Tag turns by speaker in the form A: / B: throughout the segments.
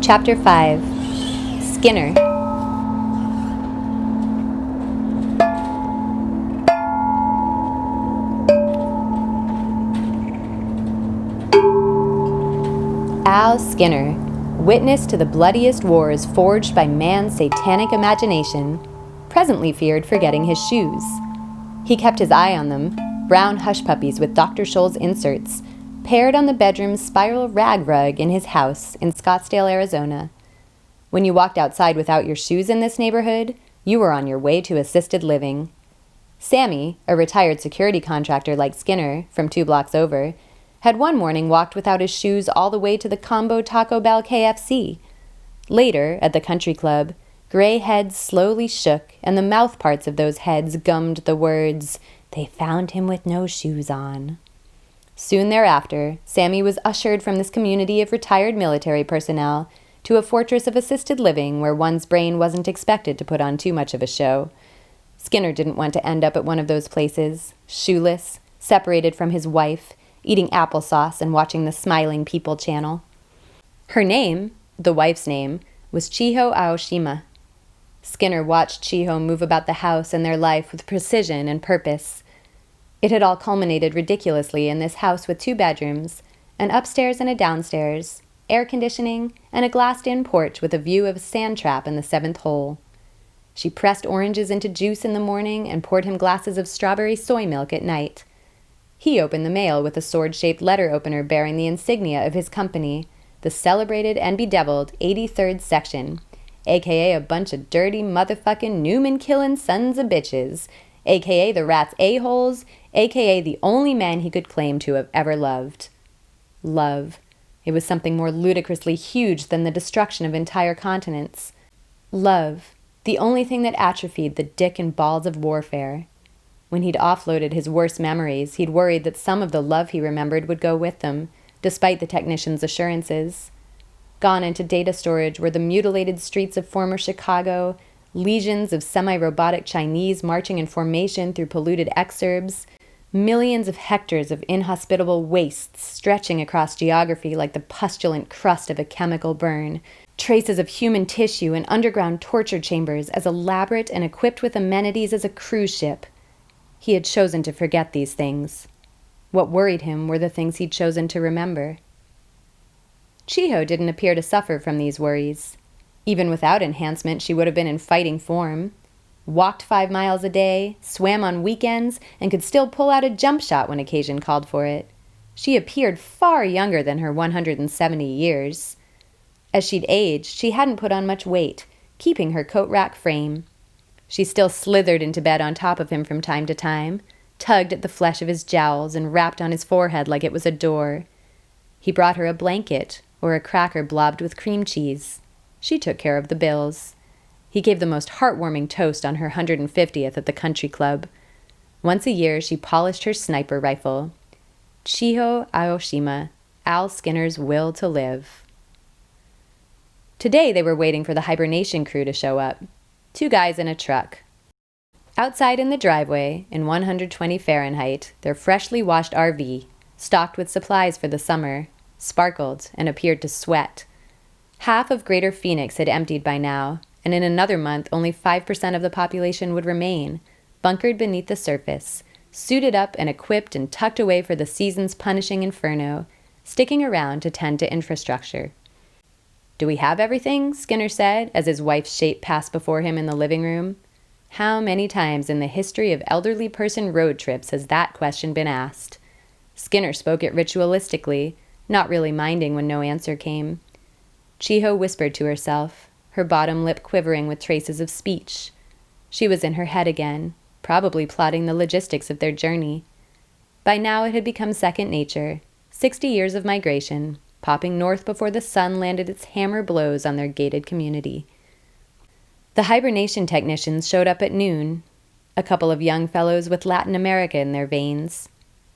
A: Chapter 5. Skinner. Al Skinner, witness to the bloodiest wars forged by man's satanic imagination, presently feared forgetting his shoes. He kept his eye on them, brown hush puppies with Dr. Scholl's inserts, paired on the bedroom's spiral rag rug in his house in Scottsdale, Arizona. When you walked outside without your shoes in this neighborhood, you were on your way to assisted living. Sammy, a retired security contractor like Skinner from 2 blocks over, had one morning walked without his shoes all the way to the Combo Taco Bell KFC. Later, at the country club, gray heads slowly shook, and the mouth parts of those heads gummed the words, "They found him with no shoes on." Soon thereafter, Sammy was ushered from this community of retired military personnel to a fortress of assisted living where one's brain wasn't expected to put on too much of a show. Skinner didn't want to end up at one of those places, shoeless, separated from his wife, eating applesauce and watching the Smiling People channel. Her name, the wife's name, was Chiho Aoshima. Skinner watched Chiho move about the house and their life with precision and purpose. It had all culminated ridiculously in this house with 2 bedrooms, an upstairs and a downstairs, air conditioning, and a glassed-in porch with a view of a sand trap in the 7th hole. She pressed oranges into juice in the morning and poured him glasses of strawberry soy milk at night. He opened the mail with a sword-shaped letter opener bearing the insignia of his company, the celebrated and bedeviled 83rd Section, a.k.a. a bunch of dirty motherfucking Newman-killing sons of bitches, a.k.a. the rat's a-holes, a.k.a. the only men he could claim to have ever loved. Love. It was something more ludicrously huge than the destruction of entire continents. Love. The only thing that atrophied the dick and balls of warfare. When he'd offloaded his worst memories, he'd worried that some of the love he remembered would go with them, despite the technician's assurances. Gone into data storage were the mutilated streets of former Chicago, legions of semi-robotic Chinese marching in formation through polluted exurbs, millions of hectares of inhospitable wastes stretching across geography like the pustulant crust of a chemical burn, traces of human tissue and underground torture chambers as elaborate and equipped with amenities as a cruise ship. He had chosen to forget these things. What worried him were the things he'd chosen to remember. Chiho didn't appear to suffer from these worries. Even without enhancement, she would have been in fighting form. Walked 5 miles a day, swam on weekends, and could still pull out a jump shot when occasion called for it. She appeared far younger than her 170 years. As she'd aged, she hadn't put on much weight, keeping her coat rack frame. She still slithered into bed on top of him from time to time, tugged at the flesh of his jowls, and rapped on his forehead like it was a door. He brought her a blanket, or a cracker blobbed with cream cheese. She took care of the bills. He gave the most heartwarming toast on her 150th at the country club. Once a year, she polished her sniper rifle. Chiho Aoshima, Al Skinner's will to live. Today they were waiting for the hibernation crew to show up. 2 guys in a truck. Outside in the driveway, in 120 Fahrenheit, their freshly washed RV, stocked with supplies for the summer, sparkled and appeared to sweat. Half of Greater Phoenix had emptied by now, and in another month only 5% of the population would remain, bunkered beneath the surface, suited up and equipped and tucked away for the season's punishing inferno, sticking around to tend to infrastructure. "Do we have everything?" Skinner said, as his wife's shape passed before him in the living room. How many times in the history of elderly person road trips has that question been asked? Skinner spoke it ritualistically, not really minding when no answer came. Chiho whispered to herself, her bottom lip quivering with traces of speech. She was in her head again, probably plotting the logistics of their journey. By now it had become second nature, 60 years of migration, popping north before the sun landed its hammer blows on their gated community. The hibernation technicians showed up at noon, a couple of young fellows with Latin America in their veins.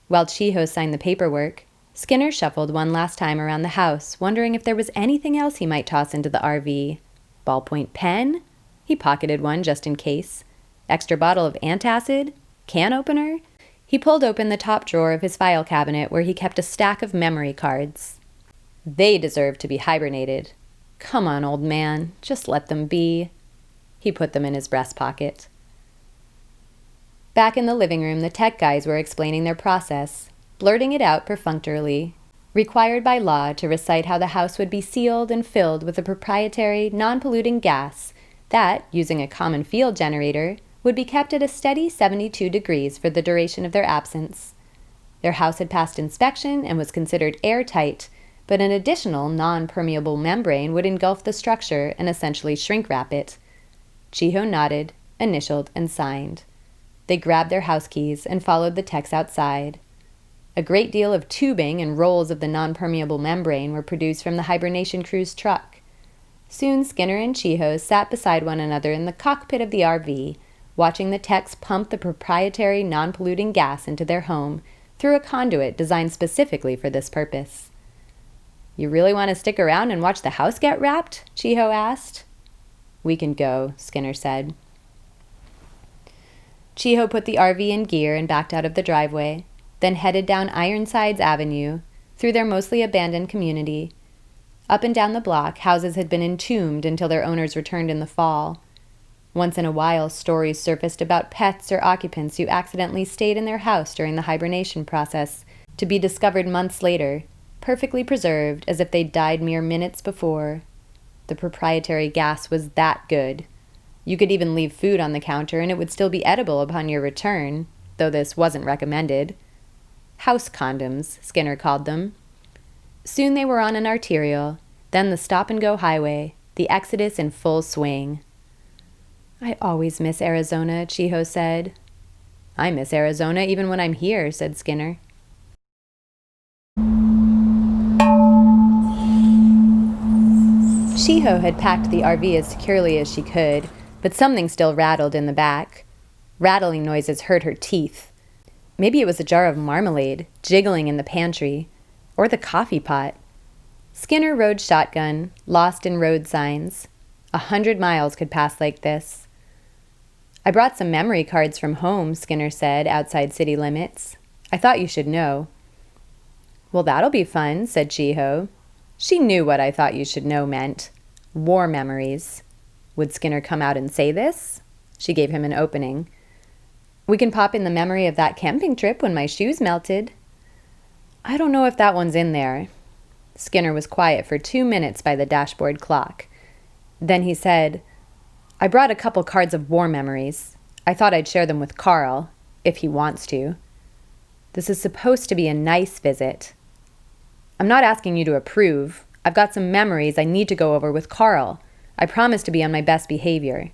A: While Chiho signed the paperwork, Skinner shuffled one last time around the house, wondering if there was anything else he might toss into the RV. Ballpoint pen? He pocketed one just in case. Extra bottle of antacid? Can opener? He pulled open the top drawer of his file cabinet where he kept a stack of memory cards. They deserved to be hibernated. Come on, old man, just let them be. He put them in his breast pocket. Back in the living room, the tech guys were explaining their process, blurting it out perfunctorily, required by law to recite how the house would be sealed and filled with a proprietary, non-polluting gas that, using a common field generator, would be kept at a steady 72 degrees for the duration of their absence. Their house had passed inspection and was considered airtight, but an additional non-permeable membrane would engulf the structure and essentially shrink-wrap it. Chiho nodded, initialed, and signed. They grabbed their house keys and followed the techs outside. A great deal of tubing and rolls of the non-permeable membrane were produced from the hibernation crew's truck. Soon Skinner and Chiho sat beside one another in the cockpit of the RV, watching the techs pump the proprietary non-polluting gas into their home through a conduit designed specifically for this purpose. "You really want to stick around and watch the house get wrapped?" Chiho asked. "We can go," Skinner said. Chiho put the RV in gear and backed out of the driveway, then headed down Ironsides Avenue, through their mostly abandoned community. Up and down the block, houses had been entombed until their owners returned in the fall. Once in a while, stories surfaced about pets or occupants who accidentally stayed in their house during the hibernation process, to be discovered months later, perfectly preserved as if they'd died mere minutes before. The proprietary gas was that good. You could even leave food on the counter and it would still be edible upon your return, though this wasn't recommended. House condoms, Skinner called them. Soon they were on an arterial, then the stop-and-go highway, the exodus in full swing. "I always miss Arizona," Chiho said. "I miss Arizona even when I'm here," said Skinner. Chiho had packed the RV as securely as she could, but something still rattled in the back. Rattling noises hurt her teeth. Maybe it was a jar of marmalade, jiggling in the pantry, or the coffee pot. Skinner rode shotgun, lost in road signs. 100 miles could pass like this. "I brought some memory cards from home," Skinner said, outside city limits. "I thought you should know." "Well, that'll be fun," said Chiho. She knew what "I thought you should know" meant. War memories. Would Skinner come out and say this? She gave him an opening. "We can pop in the memory of that camping trip when my shoes melted." "I don't know if that one's in there." Skinner was quiet for 2 minutes by the dashboard clock. Then he said, "I brought a couple cards of war memories. I thought I'd share them with Carl, if he wants to. This is supposed to be a nice visit. I'm not asking you to approve. I've got some memories I need to go over with Carl. I promise to be on my best behavior."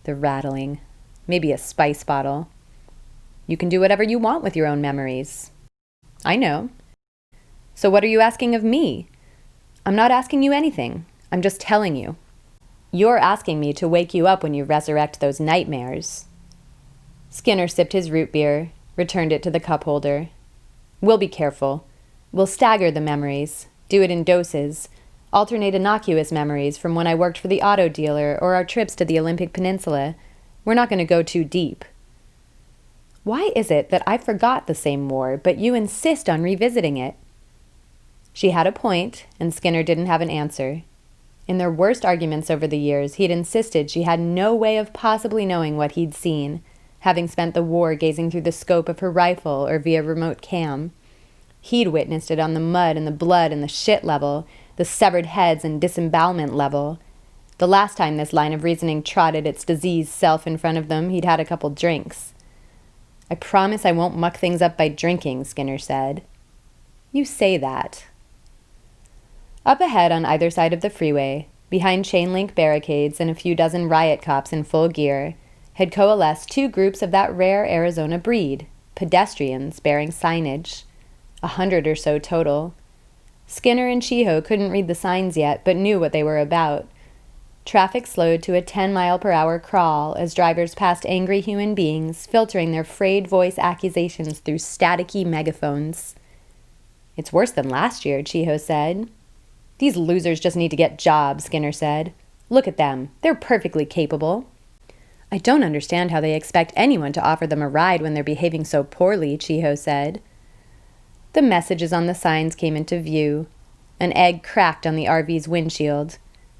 A: The rattling. Maybe a spice bottle. "You can do whatever you want with your own memories." "I know." "So what are you asking of me?" "I'm not asking you anything. I'm just telling you. You're asking me to wake you up when you resurrect those nightmares." Skinner sipped his root beer, returned it to the cup holder. "We'll be careful. We'll stagger the memories, do it in doses, alternate innocuous memories from when I worked for the auto dealer or our trips to the Olympic Peninsula. We're not going to go too deep." "Why is it that I forgot the same war, but you insist on revisiting it?" She had a point, and Skinner didn't have an answer. In their worst arguments over the years, he'd insisted she had no way of possibly knowing what he'd seen, having spent the war gazing through the scope of her rifle or via remote cam. He'd witnessed it on the mud and the blood and the shit level, the severed heads and disembowelment level. The last time this line of reasoning trotted its diseased self in front of them, he'd had a couple drinks. "I promise I won't muck things up by drinking," Skinner said. "You say that." Up ahead on either side of the freeway, behind chain-link barricades and a few dozen riot cops in full gear, had coalesced 2 groups of that rare Arizona breed, pedestrians bearing signage. 100 or so total. Skinner and Chiho couldn't read the signs yet, but knew what they were about. Traffic slowed to a 10-mile-per-hour crawl as drivers passed angry human beings, filtering their frayed voice accusations through staticky megaphones. "It's worse than last year," Chiho said. "These losers just need to get jobs," Skinner said. "Look at them. They're perfectly capable." "I don't understand how they expect anyone to offer them a ride when they're behaving so poorly," Chiho said. The messages on the signs came into view. An egg cracked on the RV's windshield.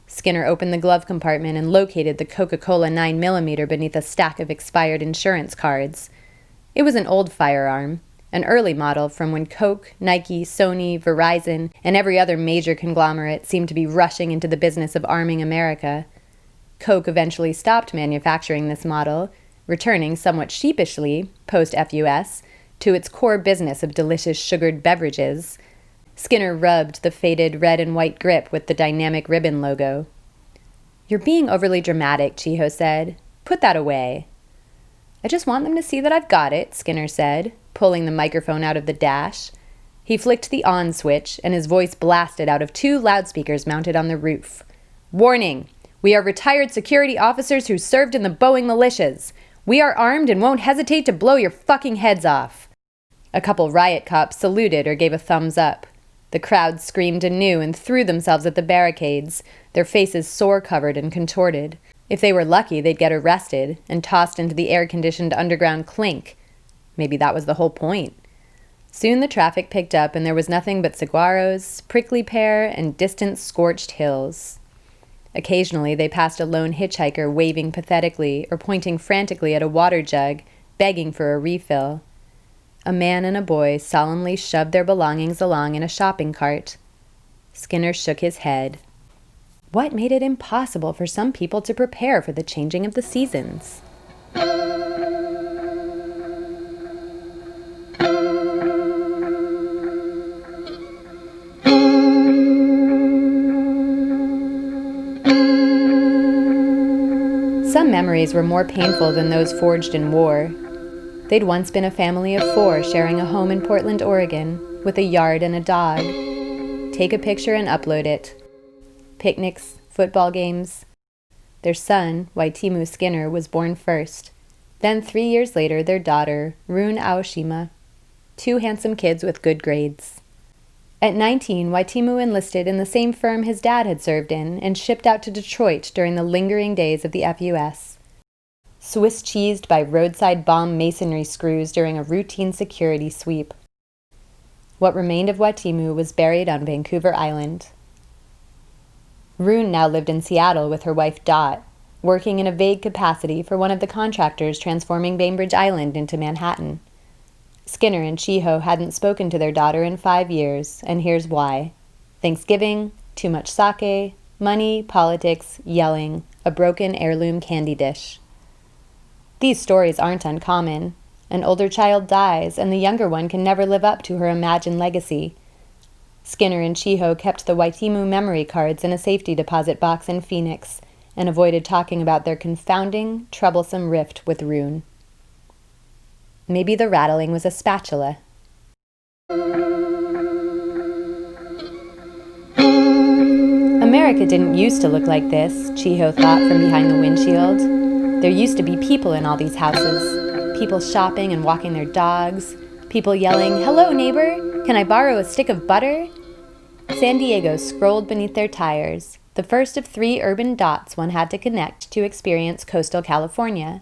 A: Skinner opened the glove compartment and located the Coca-Cola 9mm beneath a stack of expired insurance cards. It was an old firearm, an early model from when Coke, Nike, Sony, Verizon, and every other major conglomerate seemed to be rushing into the business of arming America. Coke eventually stopped manufacturing this model, returning somewhat sheepishly, post-FUS, to its core business of delicious sugared beverages. Skinner rubbed the faded red and white grip with the dynamic ribbon logo. "You're being overly dramatic," Chiho said. "Put that away." "I just want them to see that I've got it," Skinner said, pulling the microphone out of the dash. He flicked the on switch, and his voice blasted out of 2 loudspeakers mounted on the roof. "Warning! We are retired security officers who served in the Boeing militias. We are armed and won't hesitate to blow your fucking heads off." A couple riot cops saluted or gave a thumbs up. The crowd screamed anew and threw themselves at the barricades, their faces sore-covered and contorted. If they were lucky, they'd get arrested and tossed into the air-conditioned underground clink. Maybe that was the whole point. Soon the traffic picked up and there was nothing but saguaros, prickly pear, and distant scorched hills. Occasionally they passed a lone hitchhiker waving pathetically or pointing frantically at a water jug, begging for a refill. A man and a boy solemnly shoved their belongings along in a shopping cart. Skinner shook his head. What made it impossible for some people to prepare for the changing of the seasons? Some memories were more painful than those forged in war. They'd once been a family of 4 sharing a home in Portland, Oregon, with a yard and a dog. Take a picture and upload it. Picnics, football games. Their son, Waitimu Skinner, was born first. Then 3 years later, their daughter, Rune Aoshima. 2 handsome kids with good grades. At 19, Waitimu enlisted in the same firm his dad had served in and shipped out to Detroit during the lingering days of the FUS. Swiss cheesed by roadside bomb masonry screws during a routine security sweep. What remained of Waitimu was buried on Vancouver Island. Rune now lived in Seattle with her wife Dot, working in a vague capacity for one of the contractors transforming Bainbridge Island into Manhattan. Skinner and Chiho hadn't spoken to their daughter in 5 years, and here's why. Thanksgiving, too much sake, money, politics, yelling, a broken heirloom candy dish. These stories aren't uncommon. An older child dies, and the younger one can never live up to her imagined legacy. Skinner and Chiho kept the Waitimu memory cards in a safety deposit box in Phoenix, and avoided talking about their confounding, troublesome rift with Rune. Maybe the rattling was a spatula. America didn't used to look like this, Chiho thought from behind the windshield. There used to be people in all these houses. People shopping and walking their dogs. People yelling, "Hello, neighbor! Can I borrow a stick of butter?" San Diego scrolled beneath their tires, the first of 3 urban dots one had to connect to experience coastal California.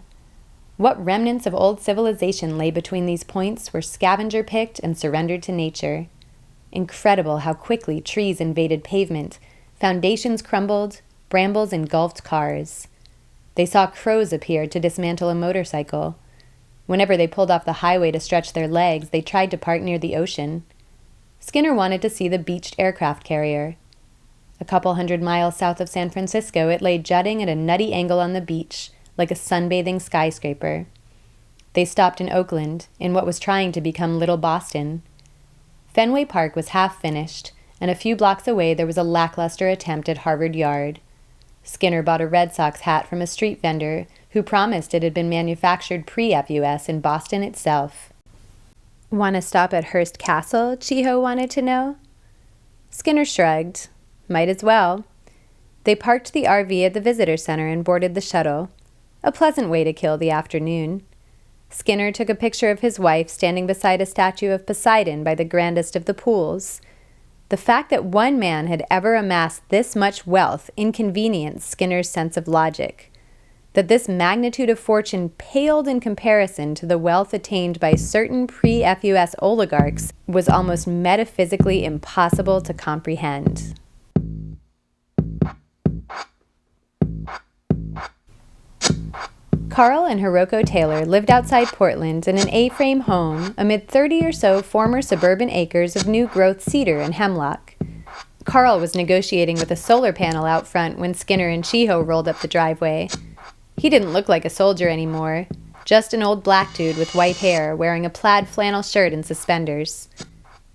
A: What remnants of old civilization lay between these points were scavenger-picked and surrendered to nature. Incredible how quickly trees invaded pavement, foundations crumbled, brambles engulfed cars. They saw crows appear to dismantle a motorcycle. Whenever they pulled off the highway to stretch their legs, they tried to park near the ocean. Skinner wanted to see the beached aircraft carrier. A couple 100 miles south of San Francisco, it lay jutting at a nutty angle on the beach, like a sunbathing skyscraper. They stopped in Oakland, in what was trying to become Little Boston. Fenway Park was half finished, and a few blocks away there was a lackluster attempt at Harvard Yard. Skinner bought a Red Sox hat from a street vendor who promised it had been manufactured pre-FUS in Boston itself. "Want to stop at Hearst Castle?" Chiho wanted to know. Skinner shrugged. Might as well. They parked the RV at the visitor center and boarded the shuttle. A pleasant way to kill the afternoon. Skinner took a picture of his wife standing beside a statue of Poseidon by the grandest of the pools. The fact that one man had ever amassed this much wealth inconvenienced Skinner's sense of logic. that this magnitude of fortune paled in comparison to the wealth attained by certain pre-FUS oligarchs was almost metaphysically impossible to comprehend. Carl and Hiroko Taylor lived outside Portland in an A-frame home amid 30 or so former suburban acres of new-growth cedar and hemlock. Carl was negotiating with a solar panel out front when Skinner and Chiho rolled up the driveway. He didn't look like a soldier anymore, just an old black dude with white hair wearing a plaid flannel shirt and suspenders.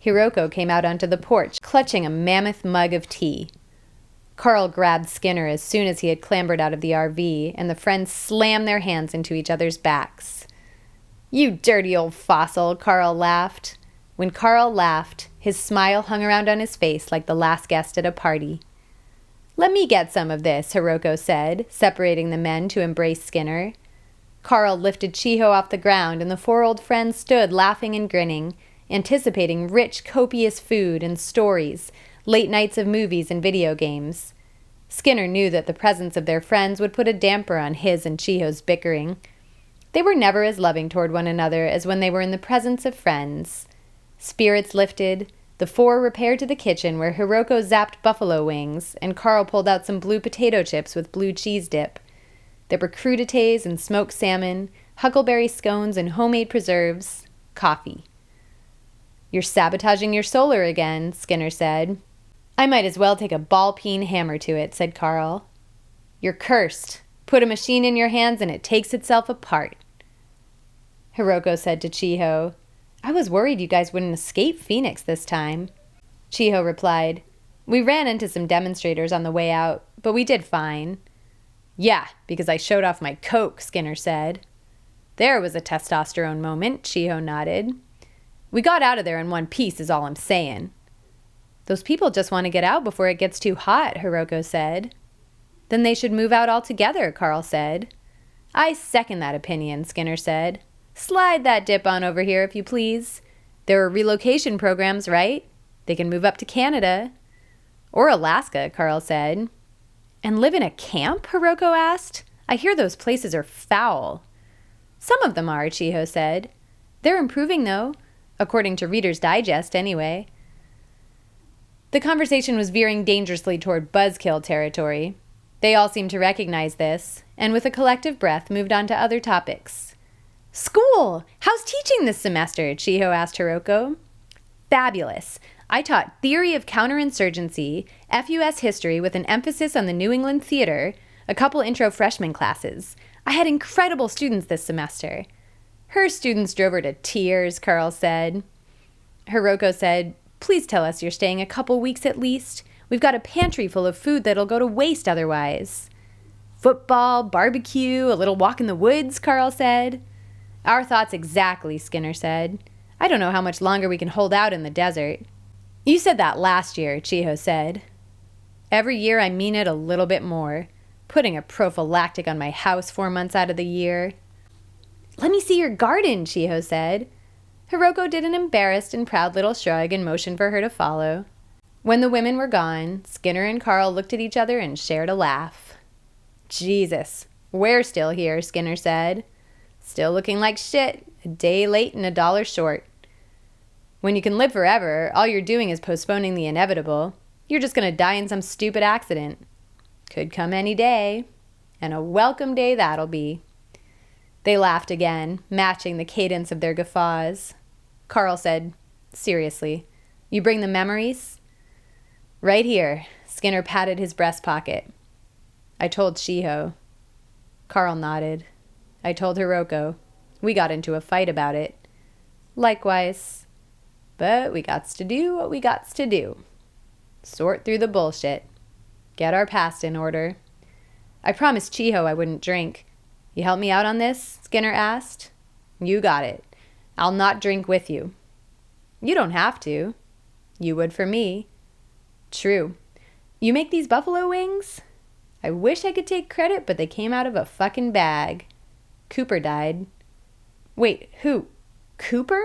A: Hiroko came out onto the porch, clutching a mammoth mug of tea. Carl grabbed Skinner as soon as he had clambered out of the RV, and the friends slammed their hands into each other's backs. "You dirty old fossil," Carl laughed. When Carl laughed, his smile hung around on his face like the last guest at a party. "Let me get some of this," Hiroko said, separating the men to embrace Skinner. Carl lifted Chiho off the ground, and the four old friends stood laughing and grinning, anticipating rich, copious food and stories, late nights of movies and video games. Skinner knew that the presence of their friends would put a damper on his and Chiho's bickering. They were never as loving toward one another as when they were in the presence of friends. Spirits lifted, the four repaired to the kitchen where Hiroko zapped buffalo wings, and Carl pulled out some blue potato chips with blue cheese dip. There were crudités and smoked salmon, huckleberry scones and homemade preserves, coffee. "You're sabotaging your solar again," Skinner said. "I might as well take a ball-peen hammer to it," said Carl. "You're cursed. Put a machine in your hands and it takes itself apart." Hiroko said to Chiho, "I was worried you guys wouldn't escape Phoenix this time." Chiho replied, "We ran into some demonstrators on the way out, but we did fine." "Yeah, because I showed off my coke," Skinner said. "There was a testosterone moment," Chiho nodded. "We got out of there in one piece is all I'm saying." "Those people just want to get out before it gets too hot," Hiroko said. "Then they should move out altogether," Carl said. "I second that opinion," Skinner said. "Slide that dip on over here, if you please. There are relocation programs, right? They can move up to Canada." "Or Alaska," Carl said. "And live in a camp?" Hiroko asked. "I hear those places are foul." "Some of them are," Chiho said. "They're improving, though, according to Reader's Digest, anyway." The conversation was veering dangerously toward buzzkill territory. They all seemed to recognize this, and with a collective breath moved on to other topics. "School! How's teaching this semester?" Chiho asked Hiroko. "Fabulous. I taught Theory of Counterinsurgency, FUS History with an emphasis on the New England Theater, a couple intro freshman classes. I had incredible students this semester." "Her students drove her to tears," Carl said. Hiroko said, "Please tell us you're staying a couple weeks at least. We've got a pantry full of food that'll go to waste otherwise." "Football, barbecue, a little walk in the woods," Carl said. "Our thoughts exactly," Skinner said. "I don't know how much longer we can hold out in the desert." "You said that last year," Chiho said. "Every year I mean it a little bit more. Putting a prophylactic on my house 4 months out of the year." "Let me see your garden," Chiho said. Hiroko did an embarrassed and proud little shrug and motioned for her to follow. When the women were gone, Skinner and Carl looked at each other and shared a laugh. "Jesus, we're still here," Skinner said. "Still looking like shit, a day late and $1 short. When you can live forever, all you're doing is postponing the inevitable. You're just going to die in some stupid accident. Could come any day. And a welcome day that'll be." They laughed again, matching the cadence of their guffaws. Carl said, seriously, "You bring the memories?" "Right here." Skinner patted his breast pocket. "I told Chiho." Carl nodded. "I told Hiroko. We got into a fight about it." "Likewise. But we gots to do what we gots to do. Sort through the bullshit. Get our past in order. I promised Chiho I wouldn't drink. You help me out on this?" Skinner asked. "You got it. I'll not drink with you." "You don't have to." "You would for me." "True. You make these buffalo wings?" "I wish I could take credit, but they came out of a fucking bag. Cooper died." "Wait, who? Cooper?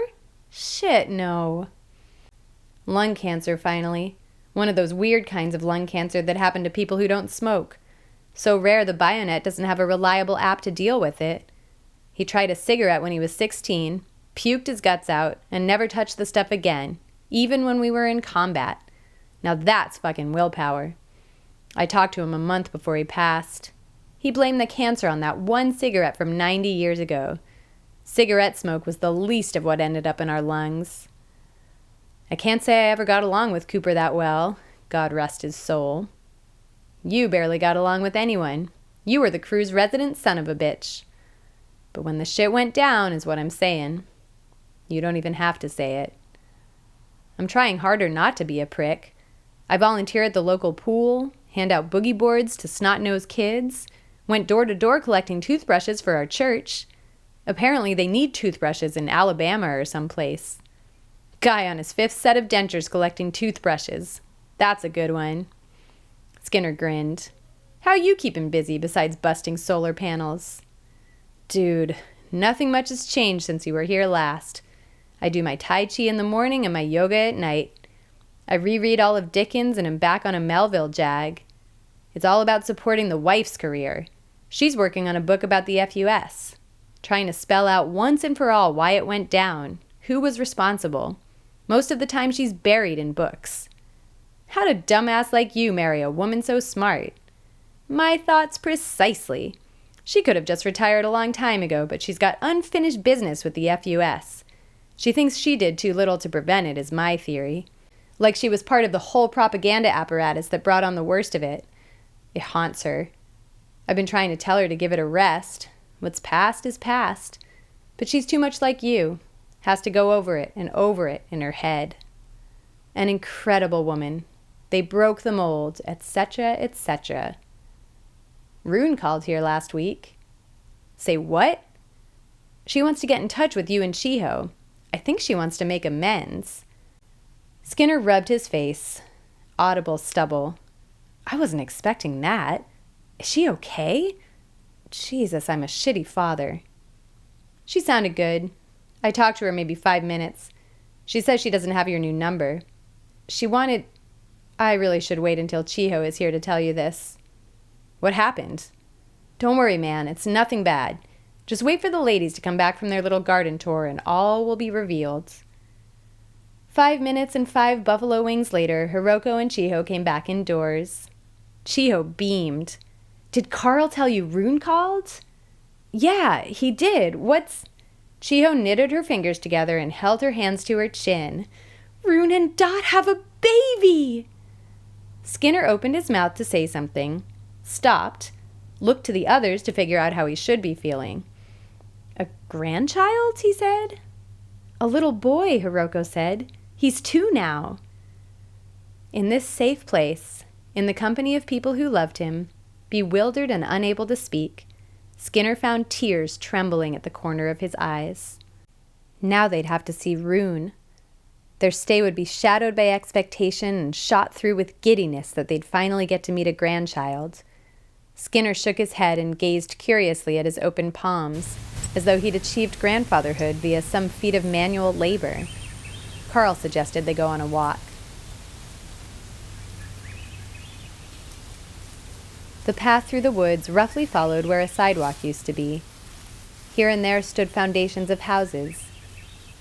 A: Shit, no." "Lung cancer, finally. One of those weird kinds of lung cancer that happen to people who don't smoke. So rare the bayonet doesn't have a reliable app to deal with it. He tried a cigarette when he was 16, puked his guts out, and never touched the stuff again, even when we were in combat. Now that's fucking willpower. I talked to him a month before he passed. He blamed the cancer on that one cigarette from 90 years ago. Cigarette smoke was the least of what ended up in our lungs. I can't say I ever got along with Cooper that well, God rest his soul. You barely got along with anyone. You were the crew's resident son of a bitch. But when the shit went down is what I'm saying. You don't even have to say it. I'm trying harder not to be a prick. I volunteer at the local pool, hand out boogie boards to snot-nosed kids, went door to door collecting toothbrushes for our church. Apparently they need toothbrushes in Alabama or someplace. Guy on his 5th set of dentures collecting toothbrushes. That's a good one. Skinner grinned. How you keeping busy besides busting solar panels? Dude, nothing much has changed since you were here last. I do my Tai Chi in the morning and my yoga at night. I reread all of Dickens and am back on a Melville jag. It's all about supporting the wife's career. She's working on a book about the FUS, trying to spell out once and for all why it went down, who was responsible. Most of the time she's buried in books. How'd a dumbass like you marry a woman so smart? My thoughts precisely. She could have just retired a long time ago, but she's got unfinished business with the FUS. She thinks she did too little to prevent it, is my theory. Like she was part of the whole propaganda apparatus that brought on the worst of it. It haunts her. I've been trying to tell her to give it a rest. What's past is past. But she's too much like you. Has to go over it in her head. An incredible woman. They broke the mold, etc., etc. Rune called here last week. Say what? She wants to get in touch with you and Shiho. I think she wants to make amends. Skinner rubbed his face. Audible stubble. I wasn't expecting that. Is she okay? Jesus, I'm a shitty father. She sounded good. I talked to her maybe 5 minutes. She says she doesn't have your new number. She wanted... I really should wait until Chiho is here to tell you this. What happened? Don't worry, man. It's nothing bad. Just wait for the ladies to come back from their little garden tour and all will be revealed. 5 minutes and 5 buffalo wings later, Hiroko and Chiho came back indoors. Chiho beamed. Did Carl tell you Rune called? Yeah, he did. What's... Chiho knitted her fingers together and held her hands to her chin. Rune and Dot have a baby! Skinner opened his mouth to say something, stopped, looked to the others to figure out how he should be feeling. A grandchild, he said. A little boy, Hiroko said. He's 2 now. In this safe place, in the company of people who loved him, bewildered and unable to speak, Skinner found tears trembling at the corner of his eyes. Now they'd have to see Rune. Their stay would be shadowed by expectation and shot through with giddiness that they'd finally get to meet a grandchild. Skinner shook his head and gazed curiously at his open palms, as though he'd achieved grandfatherhood via some feat of manual labor. Carl suggested they go on a walk. The path through the woods roughly followed where a sidewalk used to be. Here and there stood foundations of houses.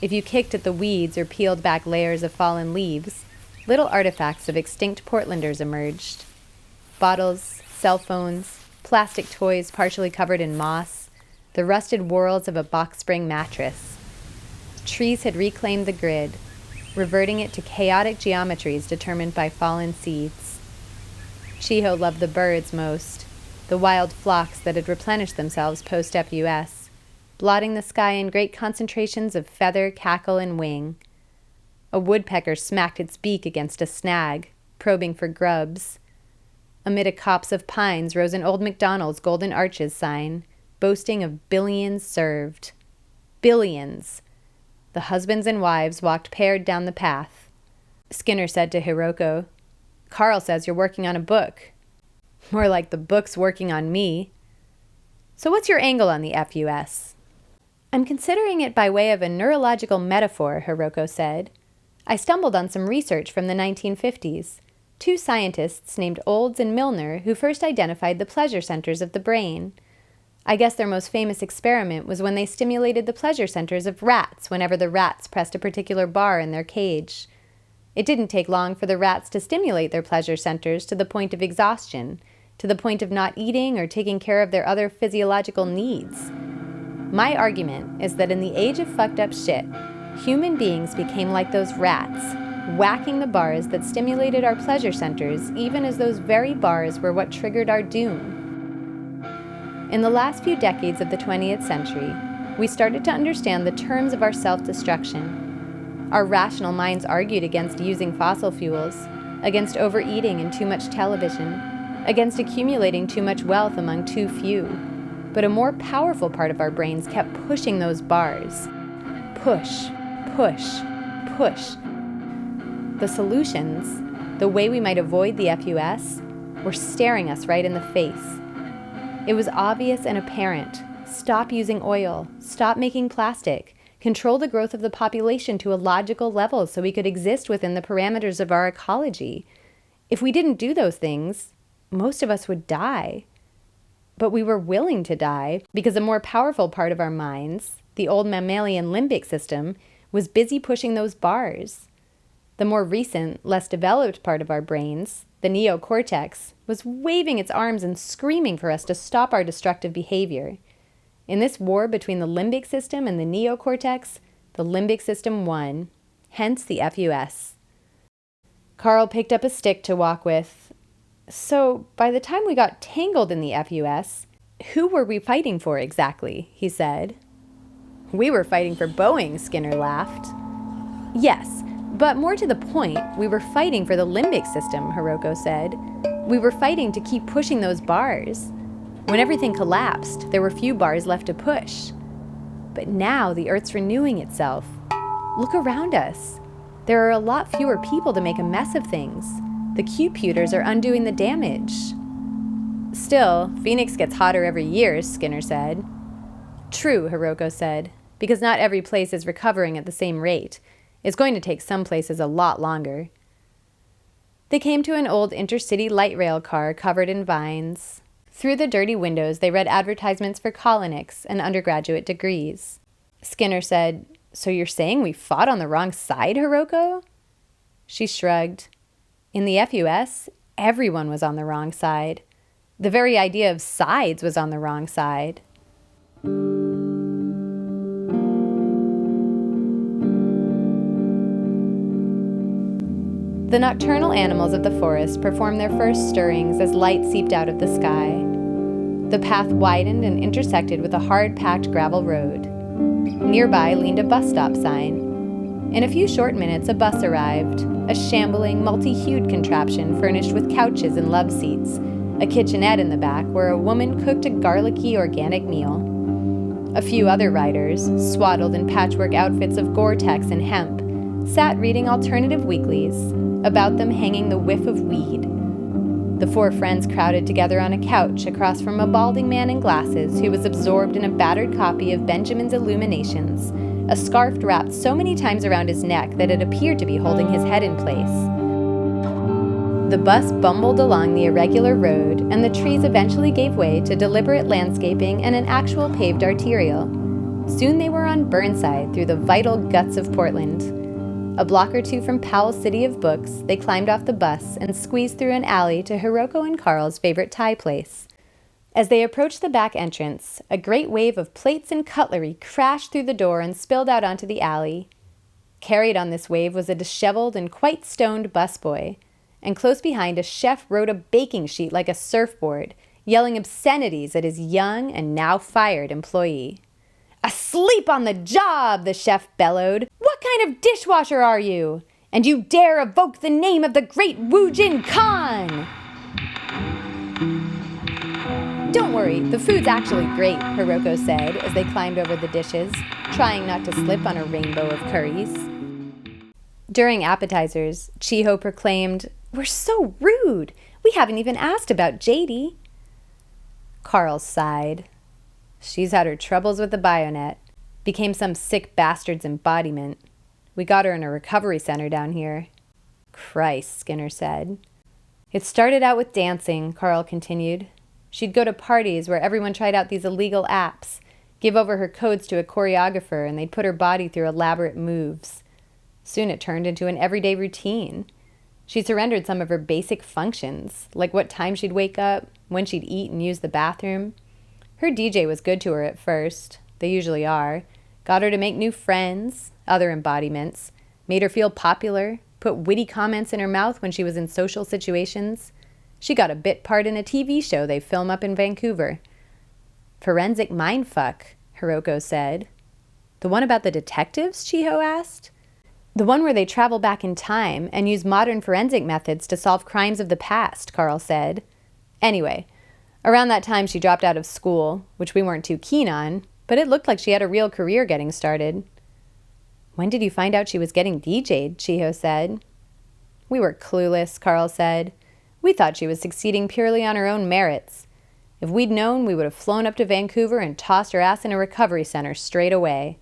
A: If you kicked at the weeds or peeled back layers of fallen leaves, little artifacts of extinct Portlanders emerged. Bottles, cell phones, plastic toys partially covered in moss, the rusted whorls of a box spring mattress. Trees had reclaimed the grid, reverting it to chaotic geometries determined by fallen seeds. Chiho loved the birds most, the wild flocks that had replenished themselves post-FUS, blotting the sky in great concentrations of feather, cackle, and wing. A woodpecker smacked its beak against a snag, probing for grubs. Amid a copse of pines rose an old McDonald's Golden Arches sign, boasting of billions served. Billions! The husbands and wives walked paired down the path. Skinner said to Hiroko, Carl says you're working on a book. More like the book's working on me. So what's your angle on the FUS? I'm considering it by way of a neurological metaphor, Hiroko said. I stumbled on some research from the 1950s. two scientists named Olds and Milner who first identified the pleasure centers of the brain. I guess their most famous experiment was when they stimulated the pleasure centers of rats whenever the rats pressed a particular bar in their cage. It didn't take long for the rats to stimulate their pleasure centers to the point of exhaustion, to the point of not eating or taking care of their other physiological needs. My argument is that in the age of fucked up shit, human beings became like those rats, whacking the bars that stimulated our pleasure centers even as those very bars were what triggered our doom. In the last few decades of the 20th century, we started to understand the terms of our self-destruction. Our rational minds argued against using fossil fuels, against overeating and too much television, against accumulating too much wealth among too few. But a more powerful part of our brains kept pushing those bars. Push, push, push. The solutions, the way we might avoid the FUS, were staring us right in the face. It was obvious and apparent. Stop using oil. Stop making plastic. Control the growth of the population to a logical level so we could exist within the parameters of our ecology. If we didn't do those things, most of us would die. But we were willing to die because a more powerful part of our minds, the old mammalian limbic system, was busy pushing those bars. The more recent, less developed part of our brains, the neocortex, was waving its arms and screaming for us to stop our destructive behavior. In this war between the limbic system and the neocortex, the limbic system won, hence the FUS. Carl picked up a stick to walk with. So, by the time we got tangled in the FUS, who were we fighting for exactly? He said. We were fighting for Boeing, Skinner laughed. Yes, but more to the point, we were fighting for the limbic system, Hiroko said. We were fighting to keep pushing those bars. When everything collapsed, there were few bars left to push. But now the Earth's renewing itself. Look around us. There are a lot fewer people to make a mess of things. The computers are undoing the damage. Still, Phoenix gets hotter every year, Skinner said. True, Hiroko said, because not every place is recovering at the same rate. It's going to take some places a lot longer. They came to an old intercity light rail car covered in vines. Through the dirty windows, they read advertisements for colonics and undergraduate degrees. Skinner said, So you're saying we fought on the wrong side, Hiroko? She shrugged. In the FUS, everyone was on the wrong side. The very idea of sides was on the wrong side. The nocturnal animals of the forest performed their first stirrings as light seeped out of the sky. The path widened and intersected with a hard-packed gravel road. Nearby leaned a bus stop sign. In a few short minutes, a bus arrived, a shambling, multi-hued contraption furnished with couches and love seats, a kitchenette in the back where a woman cooked a garlicky organic meal. A few other riders, swaddled in patchwork outfits of Gore-Tex and hemp, sat reading alternative weeklies, about them hanging the whiff of weed. The four friends crowded together on a couch across from a balding man in glasses who was absorbed in a battered copy of Benjamin's Illuminations, a scarf wrapped so many times around his neck that it appeared to be holding his head in place. The bus bumbled along the irregular road, and the trees eventually gave way to deliberate landscaping and an actual paved arterial. Soon they were on Burnside through the vital guts of Portland. A block or two from Powell's City of Books, they climbed off the bus and squeezed through an alley to Hiroko and Carl's favorite Thai place. As they approached the back entrance, a great wave of plates and cutlery crashed through the door and spilled out onto the alley. Carried on this wave was a disheveled and quite stoned busboy, and close behind a chef rode a baking sheet like a surfboard, yelling obscenities at his young and now fired employee. "Asleep on the job," the chef bellowed. "What kind of dishwasher are you? And you dare evoke the name of the great Woojin Khan!" "Don't worry, the food's actually great," Hiroko said as they climbed over the dishes, trying not to slip on a rainbow of curries. During appetizers, Chiho proclaimed, "We're so rude. We haven't even asked about JD." Carl sighed. She's had her troubles with the bayonet. Became some sick bastard's embodiment. We got her in a recovery center down here. Christ, Skinner said. It started out with dancing, Carl continued. She'd go to parties where everyone tried out these illegal apps, give over her codes to a choreographer, and they'd put her body through elaborate moves. Soon it turned into an everyday routine. She surrendered some of her basic functions, like what time she'd wake up, when she'd eat and use the bathroom. Her DJ was good to her at first. They usually are. Got her to make new friends, other embodiments, made her feel popular, put witty comments in her mouth when she was in social situations. She got a bit part in a TV show they film up in Vancouver. Forensic mindfuck, Hiroko said. The one about the detectives? Chiho asked. The one where they travel back in time and use modern forensic methods to solve crimes of the past, Carl said. Anyway, around that time she dropped out of school, which we weren't too keen on, but it looked like she had a real career getting started. When did you find out she was getting DJ'd? Chiho said. We were clueless, Carl said. We thought she was succeeding purely on her own merits. If we'd known, we would have flown up to Vancouver and tossed her ass in a recovery center straight away.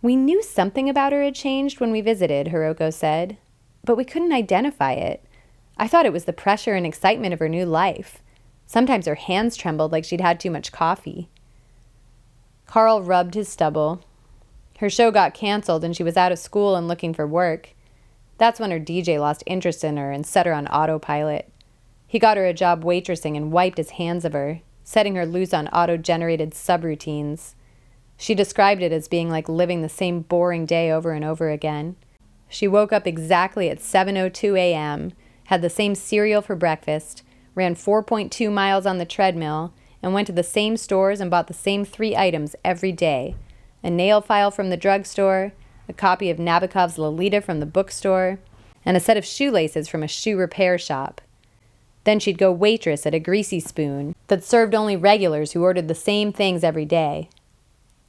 A: We knew something about her had changed when we visited, Hiroko said, but we couldn't identify it. I thought it was the pressure and excitement of her new life. Sometimes her hands trembled like she'd had too much coffee. Carl rubbed his stubble. Her show got canceled and she was out of school and looking for work. That's when her DJ lost interest in her and set her on autopilot. He got her a job waitressing and wiped his hands of her, setting her loose on auto-generated subroutines. She described it as being like living the same boring day over and over again. She woke up exactly at 7:02 a.m., had the same cereal for breakfast, ran 4.2 miles on the treadmill, and went to the same stores and bought the same 3 items every day: a nail file from the drugstore, a copy of Nabokov's Lolita from the bookstore, and a set of shoelaces from a shoe repair shop. Then she'd go waitress at a greasy spoon that served only regulars who ordered the same things every day.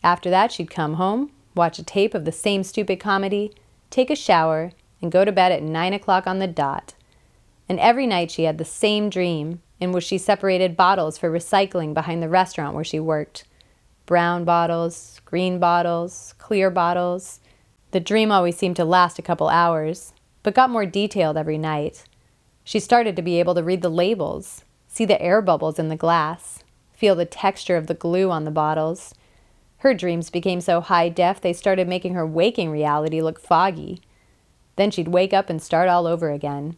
A: After that, she'd come home, watch a tape of the same stupid comedy, take a shower, and go to bed at 9 o'clock on the dot. And every night she had the same dream, in which she separated bottles for recycling behind the restaurant where she worked. Brown bottles, green bottles, clear bottles. The dream always seemed to last a couple hours, but got more detailed every night. She started to be able to read the labels, see the air bubbles in the glass, feel the texture of the glue on the bottles. Her dreams became so high-def they started making her waking reality look foggy. Then she'd wake up and start all over again.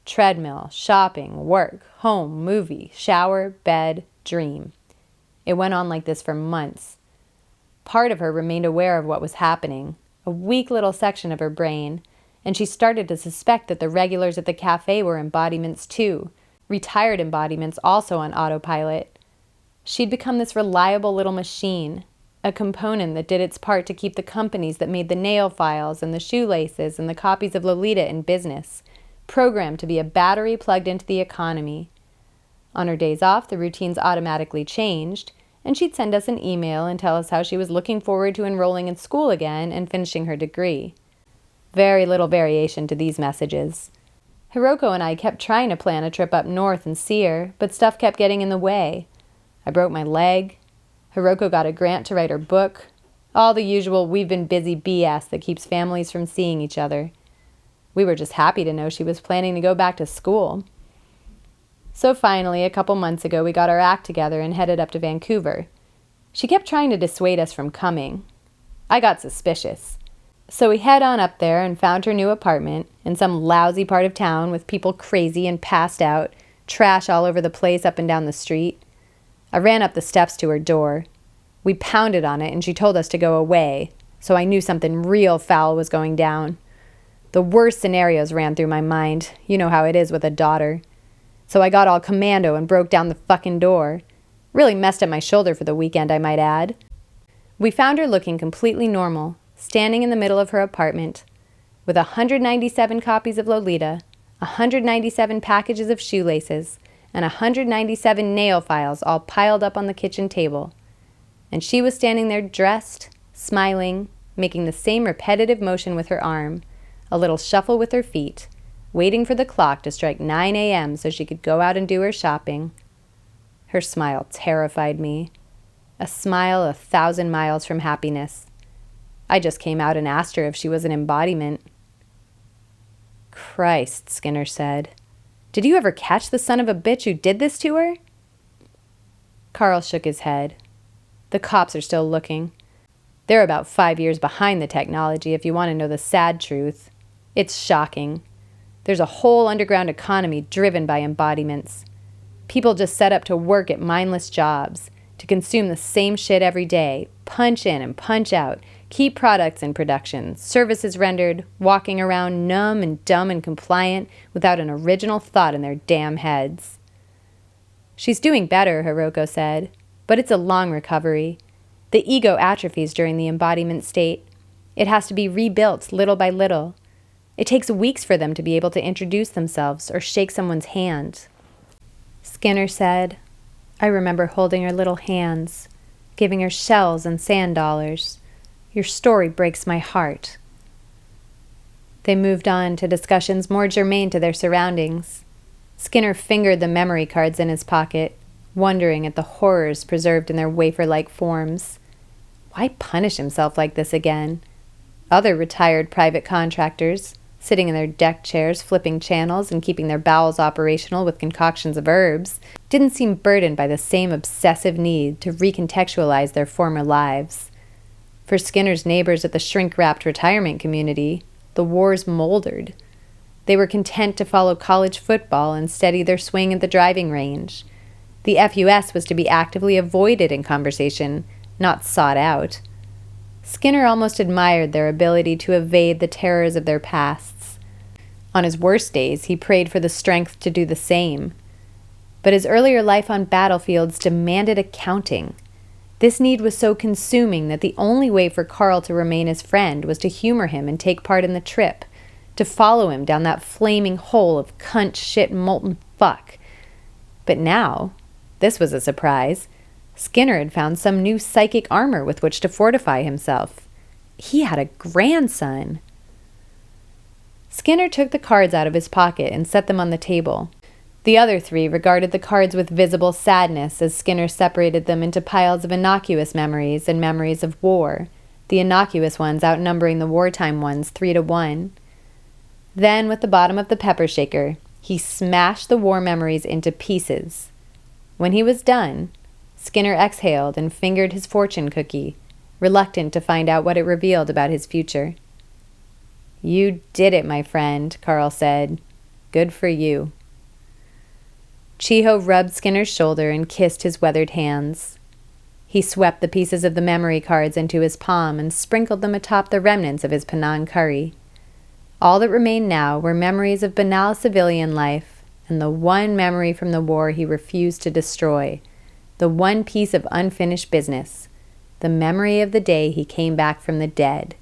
A: Treadmill, shopping, work, home, movie, shower, bed, dream. It went on like this for months. Part of her remained aware of what was happening, a weak little section of her brain, and she started to suspect that the regulars at the cafe were embodiments too, retired embodiments also on autopilot. She'd become this reliable little machine, a component that did its part to keep the companies that made the nail files and the shoelaces and the copies of Lolita in business, programmed to be a battery plugged into the economy. On her days off, the routines automatically changed, and she'd send us an email and tell us how she was looking forward to enrolling in school again and finishing her degree. Very little variation to these messages. Hiroko and I kept trying to plan a trip up north and see her, but stuff kept getting in the way. I broke my leg. Hiroko got a grant to write her book. All the usual we've been busy BS that keeps families from seeing each other. We were just happy to know she was planning to go back to school. So finally, a couple months ago, we got our act together and headed up to Vancouver. She kept trying to dissuade us from coming. I got suspicious. So we head on up there and found her new apartment in some lousy part of town with people crazy and passed out, trash all over the place up and down the street. I ran up the steps to her door. We pounded on it and she told us to go away, so I knew something real foul was going down. The worst scenarios ran through my mind. You know how it is with a daughter. So I got all commando and broke down the fucking door. Really messed up my shoulder for the weekend, I might add. We found her looking completely normal, standing in the middle of her apartment, with 197 copies of Lolita, 197 packages of shoelaces, and 197 nail files all piled up on the kitchen table. And she was standing there dressed, smiling, making the same repetitive motion with her arm, a little shuffle with her feet, waiting for the clock to strike 9 a.m. so she could go out and do her shopping. Her smile terrified me, a smile 1,000 miles from happiness. I just came out and asked her if she was an embodiment. Christ, Skinner said. Did you ever catch the son of a bitch who did this to her? Carl shook his head. The cops are still looking. They're about 5 years behind the technology, if you want to know the sad truth. It's shocking. There's a whole underground economy driven by embodiments. People just set up to work at mindless jobs, to consume the same shit every day, punch in and punch out, keep products in production, services rendered, walking around numb and dumb and compliant without an original thought in their damn heads. She's doing better, Hiroko said, but it's a long recovery. The ego atrophies during the embodiment state. It has to be rebuilt little by little. It takes weeks for them to be able to introduce themselves or shake someone's hand. Skinner said, I remember holding her little hands, giving her shells and sand dollars. Your story breaks my heart. They moved on to discussions more germane to their surroundings. Skinner fingered the memory cards in his pocket, wondering at the horrors preserved in their wafer-like forms. Why punish himself like this again? Other retired private contractors, sitting in their deck chairs flipping channels and keeping their bowels operational with concoctions of herbs, didn't seem burdened by the same obsessive need to recontextualize their former lives. For Skinner's neighbors at the shrink-wrapped retirement community, the wars moldered. They were content to follow college football and steady their swing at the driving range. The FUS was to be actively avoided in conversation, not sought out. Skinner almost admired their ability to evade the terrors of their pasts. On his worst days, he prayed for the strength to do the same. But his earlier life on battlefields demanded accounting. This need was so consuming that the only way for Carl to remain his friend was to humor him and take part in the trip, to follow him down that flaming hole of cunt, shit, molten fuck. But now, this was a surprise. Skinner had found some new psychic armor with which to fortify himself. He had a grandson. Skinner took the cards out of his pocket and set them on the table. The other three regarded the cards with visible sadness as Skinner separated them into piles of innocuous memories and memories of war, the innocuous ones outnumbering the wartime ones 3-1. Then, with the bottom of the pepper shaker, he smashed the war memories into pieces. When he was done, Skinner exhaled and fingered his fortune cookie, reluctant to find out what it revealed about his future. You did it, my friend, Carl said. Good for you. Chiho rubbed Skinner's shoulder and kissed his weathered hands. He swept the pieces of the memory cards into his palm and sprinkled them atop the remnants of his Penang curry. All that remained now were memories of banal civilian life and the one memory from the war he refused to destroy, the one piece of unfinished business, the memory of the day he came back from the dead.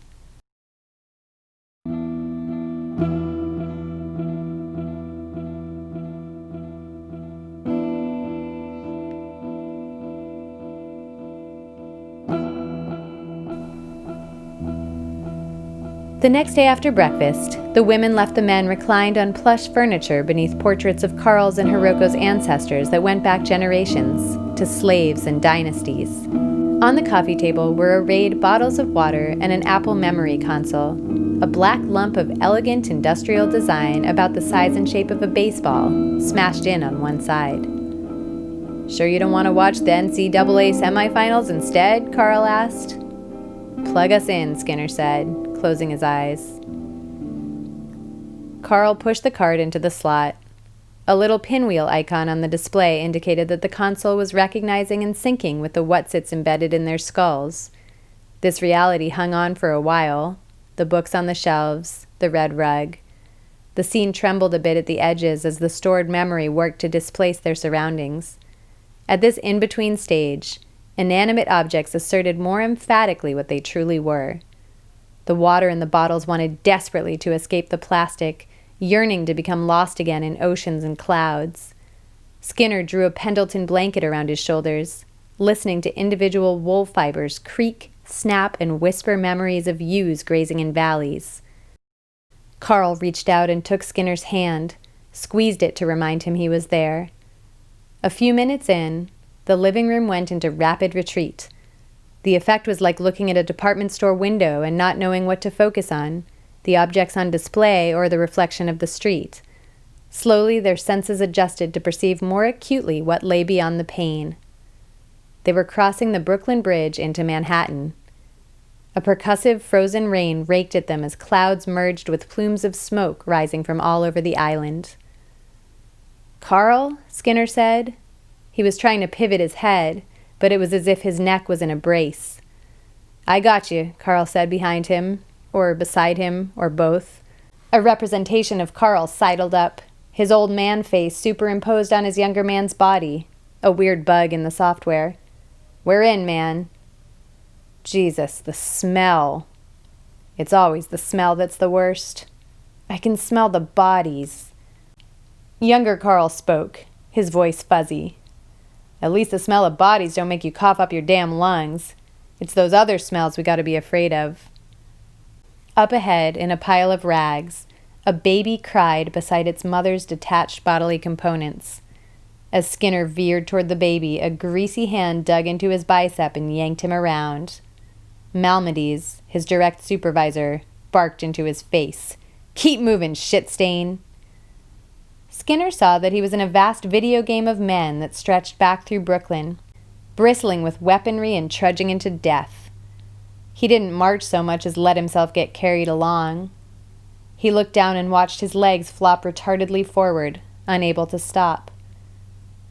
A: The next day after breakfast, the women left the men reclined on plush furniture beneath portraits of Carl's and Hiroko's ancestors that went back generations, to slaves and dynasties. On the coffee table were arrayed bottles of water and an Apple memory console, a black lump of elegant industrial design about the size and shape of a baseball, smashed in on one side. Sure you don't want to watch the NCAA semifinals instead? Carl asked. Plug us in, Skinner said, closing his eyes. Carl pushed the card into the slot. A little pinwheel icon on the display indicated that the console was recognizing and syncing with the whatsits embedded in their skulls. This reality hung on for a while, the books on the shelves, the red rug. The scene trembled a bit at the edges as the stored memory worked to displace their surroundings. At this in-between stage, inanimate objects asserted more emphatically what they truly were. The water in the bottles wanted desperately to escape the plastic, yearning to become lost again in oceans and clouds. Skinner drew a Pendleton blanket around his shoulders, listening to individual wool fibers creak, snap, and whisper memories of ewes grazing in valleys. Carl reached out and took Skinner's hand, squeezed it to remind him he was there. A few minutes in, the living room went into rapid retreat. The effect was like looking at a department store window and not knowing what to focus on, the objects on display or the reflection of the street. Slowly, their senses adjusted to perceive more acutely what lay beyond the pain. They were crossing the Brooklyn Bridge into Manhattan. A percussive frozen rain raked at them as clouds merged with plumes of smoke rising from all over the island. "Carl," Skinner said. He was trying to pivot his head, but it was as if his neck was in a brace. "I got you," Carl said behind him, or beside him, or both. A representation of Carl sidled up, his old man face superimposed on his younger man's body, a weird bug in the software. "We're in, man." Jesus, the smell. It's always the smell that's the worst. I can smell the bodies. Younger Carl spoke, his voice fuzzy. "At least the smell of bodies don't make you cough up your damn lungs. It's those other smells we gotta be afraid of." Up ahead, in a pile of rags, a baby cried beside its mother's detached bodily components. As Skinner veered toward the baby, a greasy hand dug into his bicep and yanked him around. Malmedies, his direct supervisor, barked into his face. "Keep moving, shit stain!" Skinner saw that he was in a vast video game of men that stretched back through Brooklyn, bristling with weaponry and trudging into death. He didn't march so much as let himself get carried along. He looked down and watched his legs flop retardedly forward, unable to stop.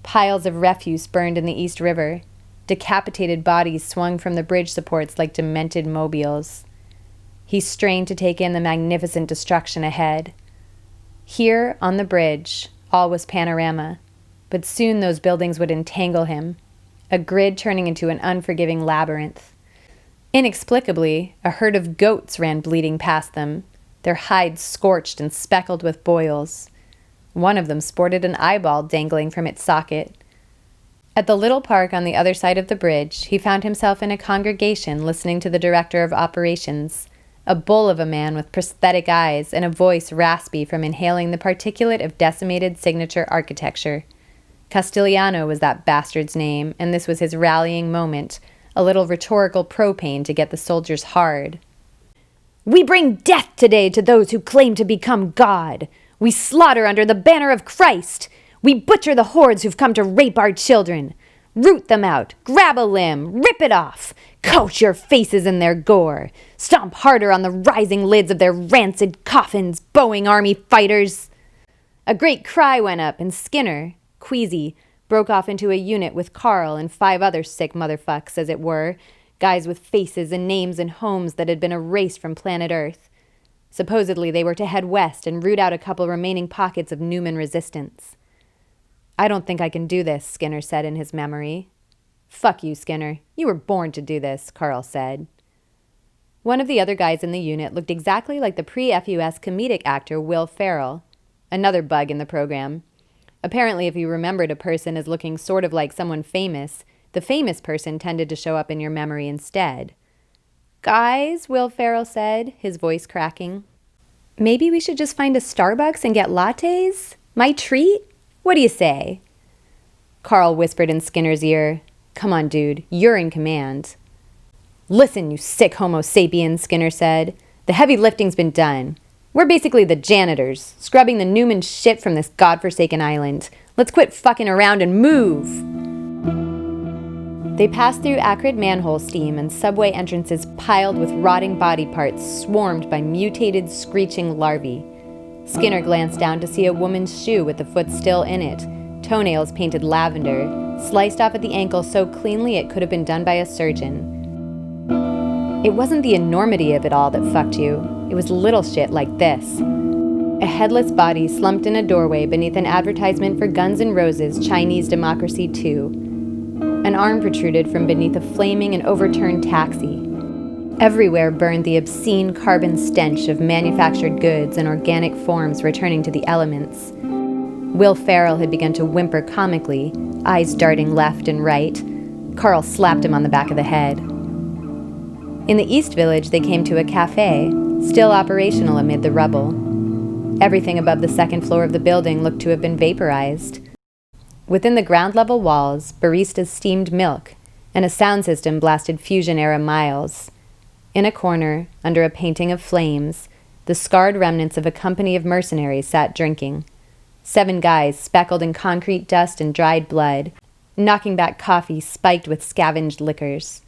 A: Piles of refuse burned in the East River. Decapitated bodies swung from the bridge supports like demented mobiles. He strained to take in the magnificent destruction ahead. Here, on the bridge, all was panorama, but soon those buildings would entangle him, a grid turning into an unforgiving labyrinth. Inexplicably, a herd of goats ran bleeding past them, their hides scorched and speckled with boils. One of them sported an eyeball dangling from its socket. At the little park on the other side of the bridge, he found himself in a congregation listening to the director of operations, a bull of a man with prosthetic eyes and a voice raspy from inhaling the particulate of decimated signature architecture. Castigliano was that bastard's name, and this was his rallying moment, a little rhetorical propane to get the soldiers hard. "We bring death today to those who claim to become God. We slaughter under the banner of Christ. We butcher the hordes who've come to rape our children. Root them out, grab a limb, rip it off, coat your faces in their gore, stomp harder on the rising lids of their rancid coffins, Boeing Army fighters." A great cry went up, and Skinner, queasy, broke off into a unit with Carl and 5 other sick motherfucks, as it were, guys with faces and names and homes that had been erased from planet Earth. Supposedly they were to head west and root out a couple remaining pockets of Newman resistance. "I don't think I can do this," Skinner said in his memory. "Fuck you, Skinner. You were born to do this," Carl said. One of the other guys in the unit looked exactly like the pre-FUS comedic actor Will Ferrell, another bug in the program. Apparently, if you remembered a person as looking sort of like someone famous, the famous person tended to show up in your memory instead. "Guys," Will Ferrell said, his voice cracking. "Maybe we should just find a Starbucks and get lattes? My treat? What do you say?" Carl whispered in Skinner's ear, "Come on, dude, you're in command." "Listen, you sick homo sapiens," Skinner said. "The heavy lifting's been done. We're basically the janitors, scrubbing the Newman shit from this godforsaken island. Let's quit fucking around and move." They passed through acrid manhole steam and subway entrances piled with rotting body parts swarmed by mutated, screeching larvae. Skinner glanced down to see a woman's shoe with the foot still in it, toenails painted lavender, sliced off at the ankle so cleanly it could have been done by a surgeon. It wasn't the enormity of it all that fucked you. It was little shit like this. A headless body slumped in a doorway beneath an advertisement for Guns N' Roses' Chinese Democracy 2. An arm protruded from beneath a flaming and overturned taxi. Everywhere burned the obscene carbon stench of manufactured goods and organic forms returning to the elements. Will Ferrell had begun to whimper comically, eyes darting left and right. Carl slapped him on the back of the head. In the East Village, they came to a cafe, still operational amid the rubble. Everything above the second floor of the building looked to have been vaporized. Within the ground-level walls, baristas steamed milk, and a sound system blasted Fusion-era miles. In a corner, under a painting of flames, the scarred remnants of a company of mercenaries sat drinking. 7 guys speckled in concrete dust and dried blood, knocking back coffee spiked with scavenged liquors.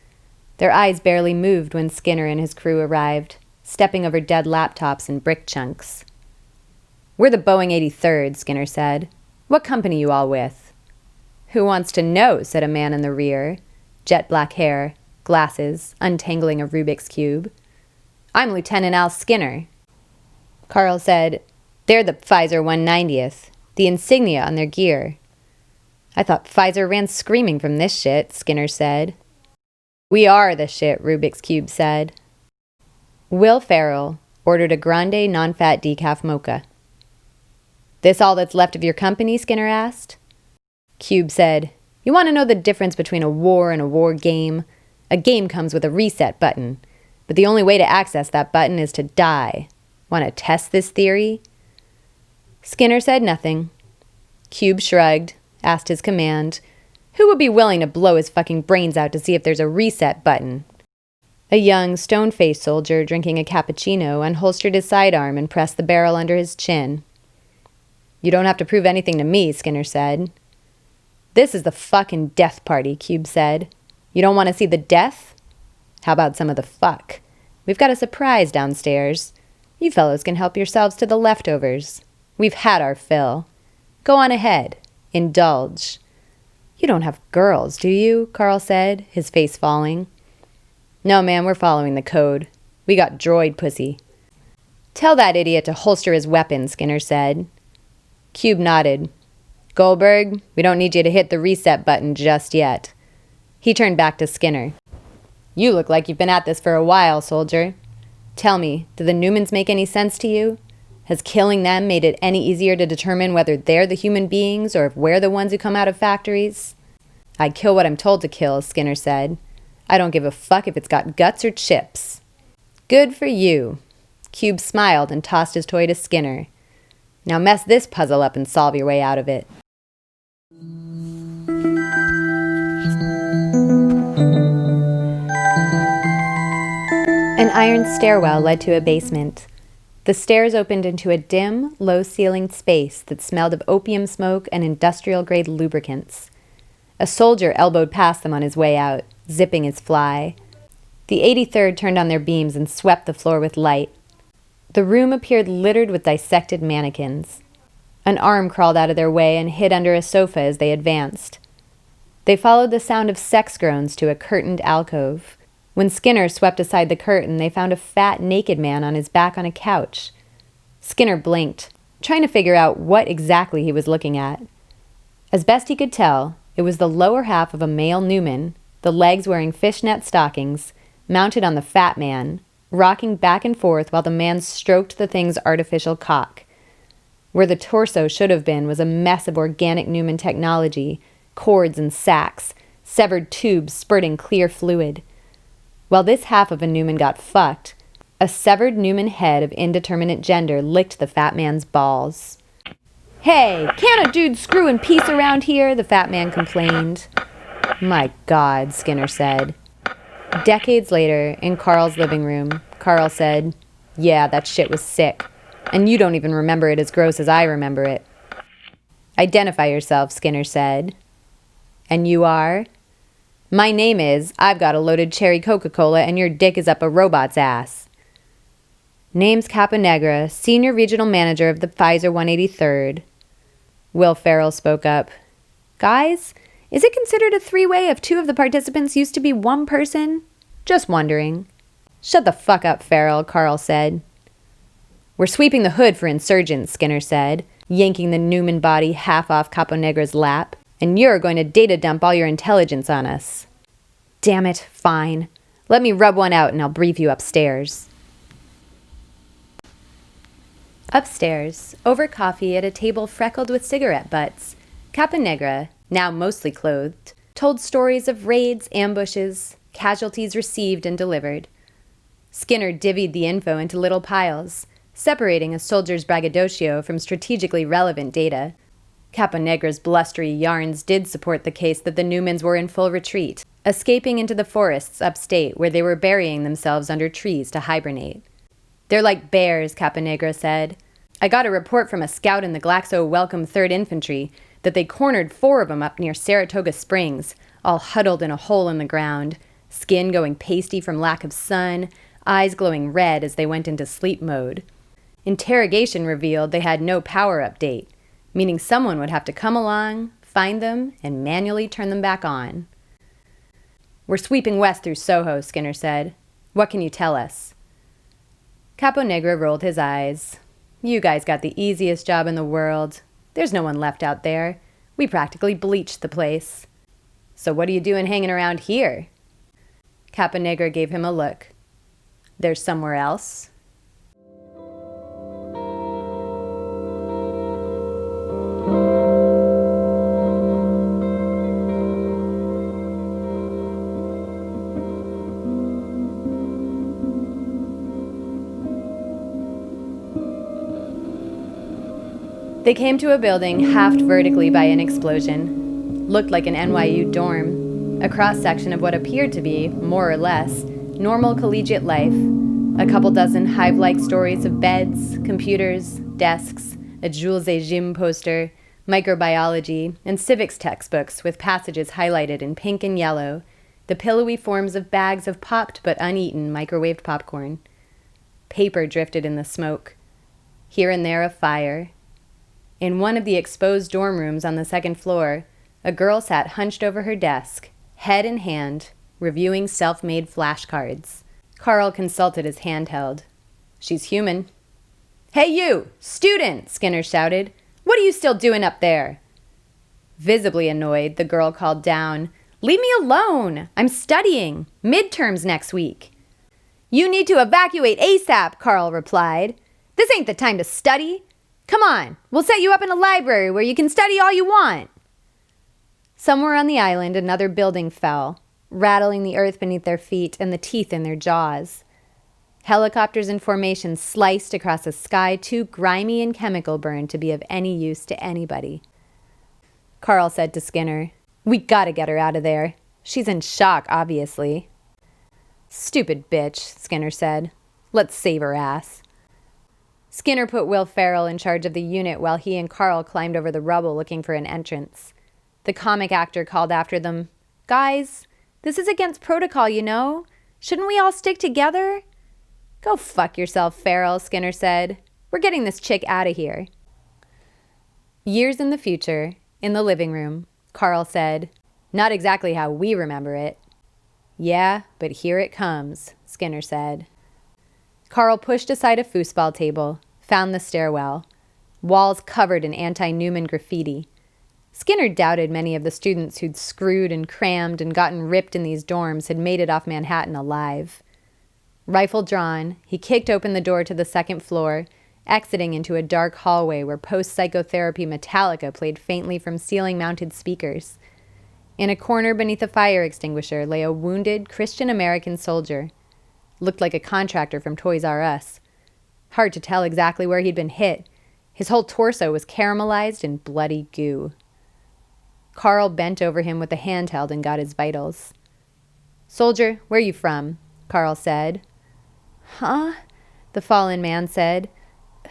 A: Their eyes barely moved when Skinner and his crew arrived, stepping over dead laptops and brick chunks. "We're the Boeing 83rd, Skinner said. "What company you all with?" "Who wants to know?" said a man in the rear. Jet black hair, glasses, untangling a Rubik's Cube. "I'm Lieutenant Al Skinner." Carl said, "They're the Pfizer 190th, the insignia on their gear." "I thought Pfizer ran screaming from this shit," Skinner said. "We are the shit," Rubik's Cube said. Will Ferrell ordered a grande non-fat decaf mocha. "This all that's left of your company?" Skinner asked. Cube said, "You want to know the difference between a war and a war game? A game comes with a reset button, but the only way to access that button is to die. Want to test this theory?" Skinner said nothing. Cube shrugged, asked his command, "Who would be willing to blow his fucking brains out to see if there's a reset button?" A young, stone-faced soldier drinking a cappuccino unholstered his sidearm and pressed the barrel under his chin. "You don't have to prove anything to me," Skinner said. "This is the fucking death party," Cube said. "You don't want to see the death? How about some of the fuck? We've got a surprise downstairs. You fellows can help yourselves to the leftovers. We've had our fill. Go on ahead. Indulge." "You don't have girls, do you?" Carl said, his face falling. "No, man, we're following the code. We got droid pussy." "Tell that idiot to holster his weapon," Skinner said. Cube nodded. "Goldberg, we don't need you to hit the reset button just yet." He turned back to Skinner. "You look like you've been at this for a while, soldier. Tell me, do the Newmans make any sense to you? Has killing them made it any easier to determine whether they're the human beings or if we're the ones who come out of factories?" "I kill what I'm told to kill," Skinner said. "I don't give a fuck if it's got guts or chips." "Good for you." Cube smiled and tossed his toy to Skinner. "Now mess this puzzle up and solve your way out of it." An iron stairwell led to a basement. The stairs opened into a dim, low-ceilinged space that smelled of opium smoke and industrial-grade lubricants. A soldier elbowed past them on his way out, zipping his fly. The 83rd turned on their beams and swept the floor with light. The room appeared littered with dissected mannequins. An arm crawled out of their way and hid under a sofa as they advanced. They followed the sound of sex groans to a curtained alcove. When Skinner swept aside the curtain, they found a fat, naked man on his back on a couch. Skinner blinked, trying to figure out what exactly he was looking at. As best he could tell, it was the lower half of a male Newman, the legs wearing fishnet stockings, mounted on the fat man, rocking back and forth while the man stroked the thing's artificial cock. Where the torso should have been was a mess of organic Newman technology, cords and sacks, severed tubes spurting clear fluid. While this half of a Newman got fucked, a severed Newman head of indeterminate gender licked the fat man's balls. "Hey, can't a dude screw in peace around here?" the fat man complained. "My God," Skinner said. Decades later, in Carl's living room, Carl said, "Yeah, that shit was sick. And you don't even remember it as gross as I remember it." "Identify yourself," Skinner said. "And you are?" "My name is, I've got a loaded cherry Coca-Cola and your dick is up a robot's ass." "Name's Caponegra, Senior Regional Manager of the Pfizer 183rd. Will Ferrell spoke up. "Guys, is it considered a three-way if 2 of the participants used to be one person? Just wondering." "Shut the fuck up, Ferrell," Carl said. "We're sweeping the hood for insurgents," Skinner said, yanking the Newman body half off Caponegra's lap. "And you're going to data dump all your intelligence on us." "Damn it, fine. Let me rub one out and I'll brief you upstairs." Upstairs, over coffee at a table freckled with cigarette butts, Caponegra, now mostly clothed, told stories of raids, ambushes, casualties received and delivered. Skinner divvied the info into little piles, separating a soldier's braggadocio from strategically relevant data. Caponegra's blustery yarns did support the case that the Newmans were in full retreat, escaping into the forests upstate where they were burying themselves under trees to hibernate. "They're like bears," Caponegra said. I got a report from a scout in the Glaxo Welcome 3rd Infantry that they cornered 4 of them up near Saratoga Springs, all huddled in a hole in the ground, skin going pasty from lack of sun, eyes glowing red as they went into sleep mode. Interrogation revealed they had no power update, meaning someone would have to come along, find them, and manually turn them back on. "We're sweeping west through Soho," Skinner said. "What can you tell us?" Capo Negro rolled his eyes. "You guys got the easiest job in the world. There's no one left out there. We practically bleached the place." "So what are you doing hanging around here?" Capo Negro gave him a look. "There's somewhere else?" They came to a building halved vertically by an explosion. Looked like an NYU dorm, a cross-section of what appeared to be, more or less, normal collegiate life. A couple dozen hive-like stories of beds, computers, desks, a Jules et Jim poster, microbiology, and civics textbooks with passages highlighted in pink and yellow, the pillowy forms of bags of popped but uneaten microwaved popcorn. Paper drifted in the smoke. Here and there a fire. In one of the exposed dorm rooms on the 2nd floor, a girl sat hunched over her desk, head in hand, reviewing self-made flashcards. Carl consulted his handheld. "She's human." "Hey you, student!" Skinner shouted. "What are you still doing up there?" Visibly annoyed, the girl called down, "Leave me alone! I'm studying. Midterms next week." "You need to evacuate ASAP," Carl replied. "This ain't the time to study. Come on, we'll set you up in a library where you can study all you want." Somewhere on the island, another building fell, rattling the earth beneath their feet and the teeth in their jaws. Helicopters in formation sliced across a sky too grimy and chemical burned to be of any use to anybody. Carl said to Skinner, "We gotta get her out of there. She's in shock, obviously." "Stupid bitch," Skinner said. "Let's save her ass." Skinner put Will Ferrell in charge of the unit while he and Carl climbed over the rubble looking for an entrance. The comic actor called after them, "Guys, this is against protocol, you know. Shouldn't we all stick together?" "Go fuck yourself, Ferrell," Skinner said. "We're getting this chick out of here." Years in the future, in the living room, Carl said, "Not exactly how we remember it." "Yeah, but here it comes," Skinner said. Carl pushed aside a foosball table, found the stairwell. Walls covered in anti-Newman graffiti. Skinner doubted many of the students who'd screwed and crammed and gotten ripped in these dorms had made it off Manhattan alive. Rifle drawn, he kicked open the door to the 2nd floor, exiting into a dark hallway where post-psychotherapy Metallica played faintly from ceiling-mounted speakers. In a corner beneath a fire extinguisher lay a wounded Christian-American soldier. Looked like a contractor from Toys R Us. Hard to tell exactly where he'd been hit. His whole torso was caramelized in bloody goo. Carl bent over him with a handheld and got his vitals. "Soldier, where you from?" Carl said. "Huh?" the fallen man said.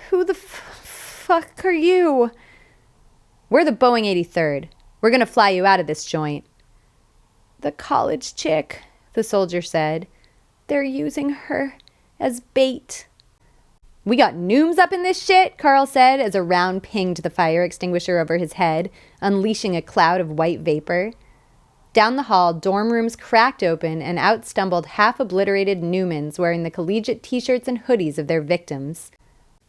A: "Who the fuck are you?" "We're the Boeing 83rd. We're gonna fly you out of this joint." "The college chick," the soldier said. "They're using her as bait." "We got nooms up in this shit," Carl said as a round pinged the fire extinguisher over his head, unleashing a cloud of white vapor. Down the hall, dorm rooms cracked open and out stumbled half-obliterated Newmans wearing the collegiate t-shirts and hoodies of their victims.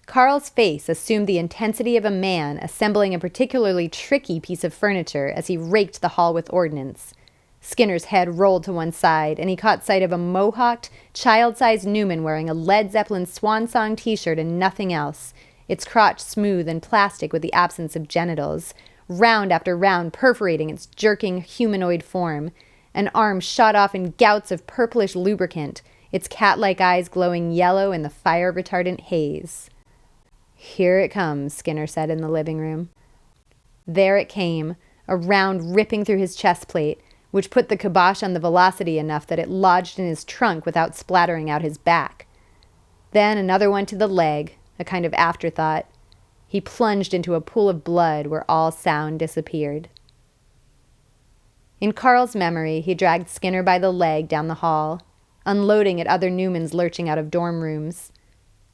A: Carl's face assumed the intensity of a man assembling a particularly tricky piece of furniture as he raked the hall with ordnance. Skinner's head rolled to one side, and he caught sight of a mohawked, child-sized Newman wearing a Led Zeppelin Swan Song t-shirt and nothing else, its crotch smooth and plastic with the absence of genitals, round after round perforating its jerking humanoid form, an arm shot off in gouts of purplish lubricant, its cat-like eyes glowing yellow in the fire-retardant haze. "Here it comes," Skinner said in the living room. There it came, a round ripping through his chest plate, which put the kibosh on the velocity enough that it lodged in his trunk without splattering out his back. Then another one to the leg, a kind of afterthought. He plunged into a pool of blood where all sound disappeared. In Carl's memory, he dragged Skinner by the leg down the hall, unloading at other Newmans lurching out of dorm rooms.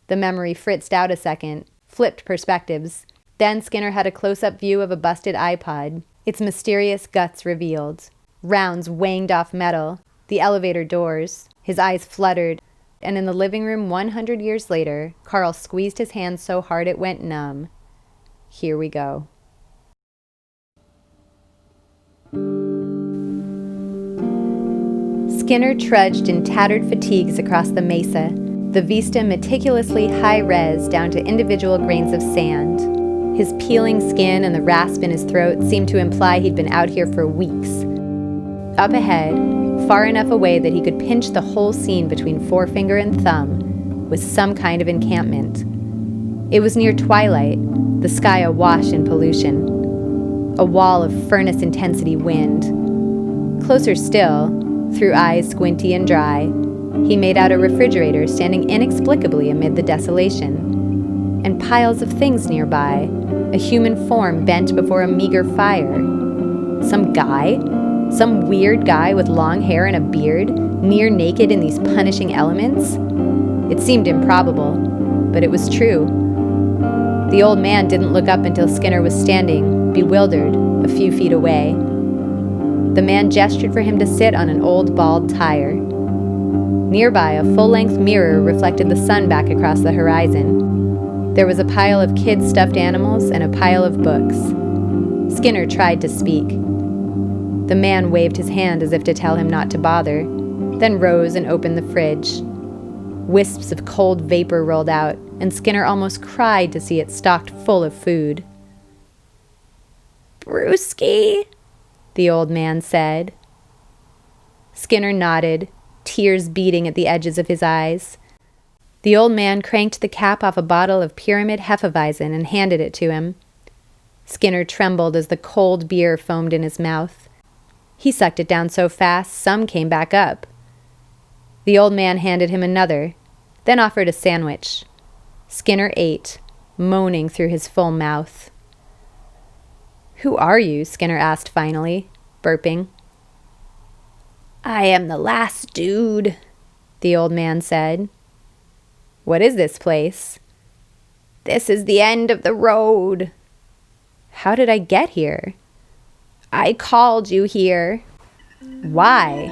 A: The memory fritzed out a second, flipped perspectives. Then Skinner had a close-up view of a busted iPod, its mysterious guts revealed. Rounds wanged off metal, the elevator doors. His eyes fluttered, and in the living room 100 years later, Carl squeezed his hand so hard it went numb. Here we go. Skinner trudged in tattered fatigues across the mesa, the vista meticulously high-res down to individual grains of sand. His peeling skin and the rasp in his throat seemed to imply he'd been out here for weeks. Up ahead, far enough away that he could pinch the whole scene between forefinger and thumb, was some kind of encampment. It was near twilight, the sky awash in pollution. A wall of furnace-intensity wind. Closer still, through eyes squinty and dry, he made out a refrigerator standing inexplicably amid the desolation, and piles of things nearby, a human form bent before a meager fire. Some guy? Some weird guy with long hair and a beard, near naked in these punishing elements? It seemed improbable, but it was true. The old man didn't look up until Skinner was standing, bewildered, a few feet away. The man gestured for him to sit on an old bald tire. Nearby, a full-length mirror reflected the sun back across the horizon. There was a pile of kids' stuffed animals and a pile of books. Skinner tried to speak. The man waved his hand as if to tell him not to bother, then rose and opened the fridge. Wisps of cold vapor rolled out, and Skinner almost cried to see it stocked full of food. "Brewski," the old man said. Skinner nodded, tears beating at the edges of his eyes. The old man cranked the cap off a bottle of Pyramid Hefeweizen and handed it to him. Skinner trembled as the cold beer foamed in his mouth. He sucked it down so fast, some came back up. The old man handed him another, then offered a sandwich. Skinner ate, moaning through his full mouth. "Who are you?" Skinner asked finally, burping. "I am the last dude," the old man said. "What is this place?" "This is the end of the road." "How did I get here?" "I called you here." "Why?"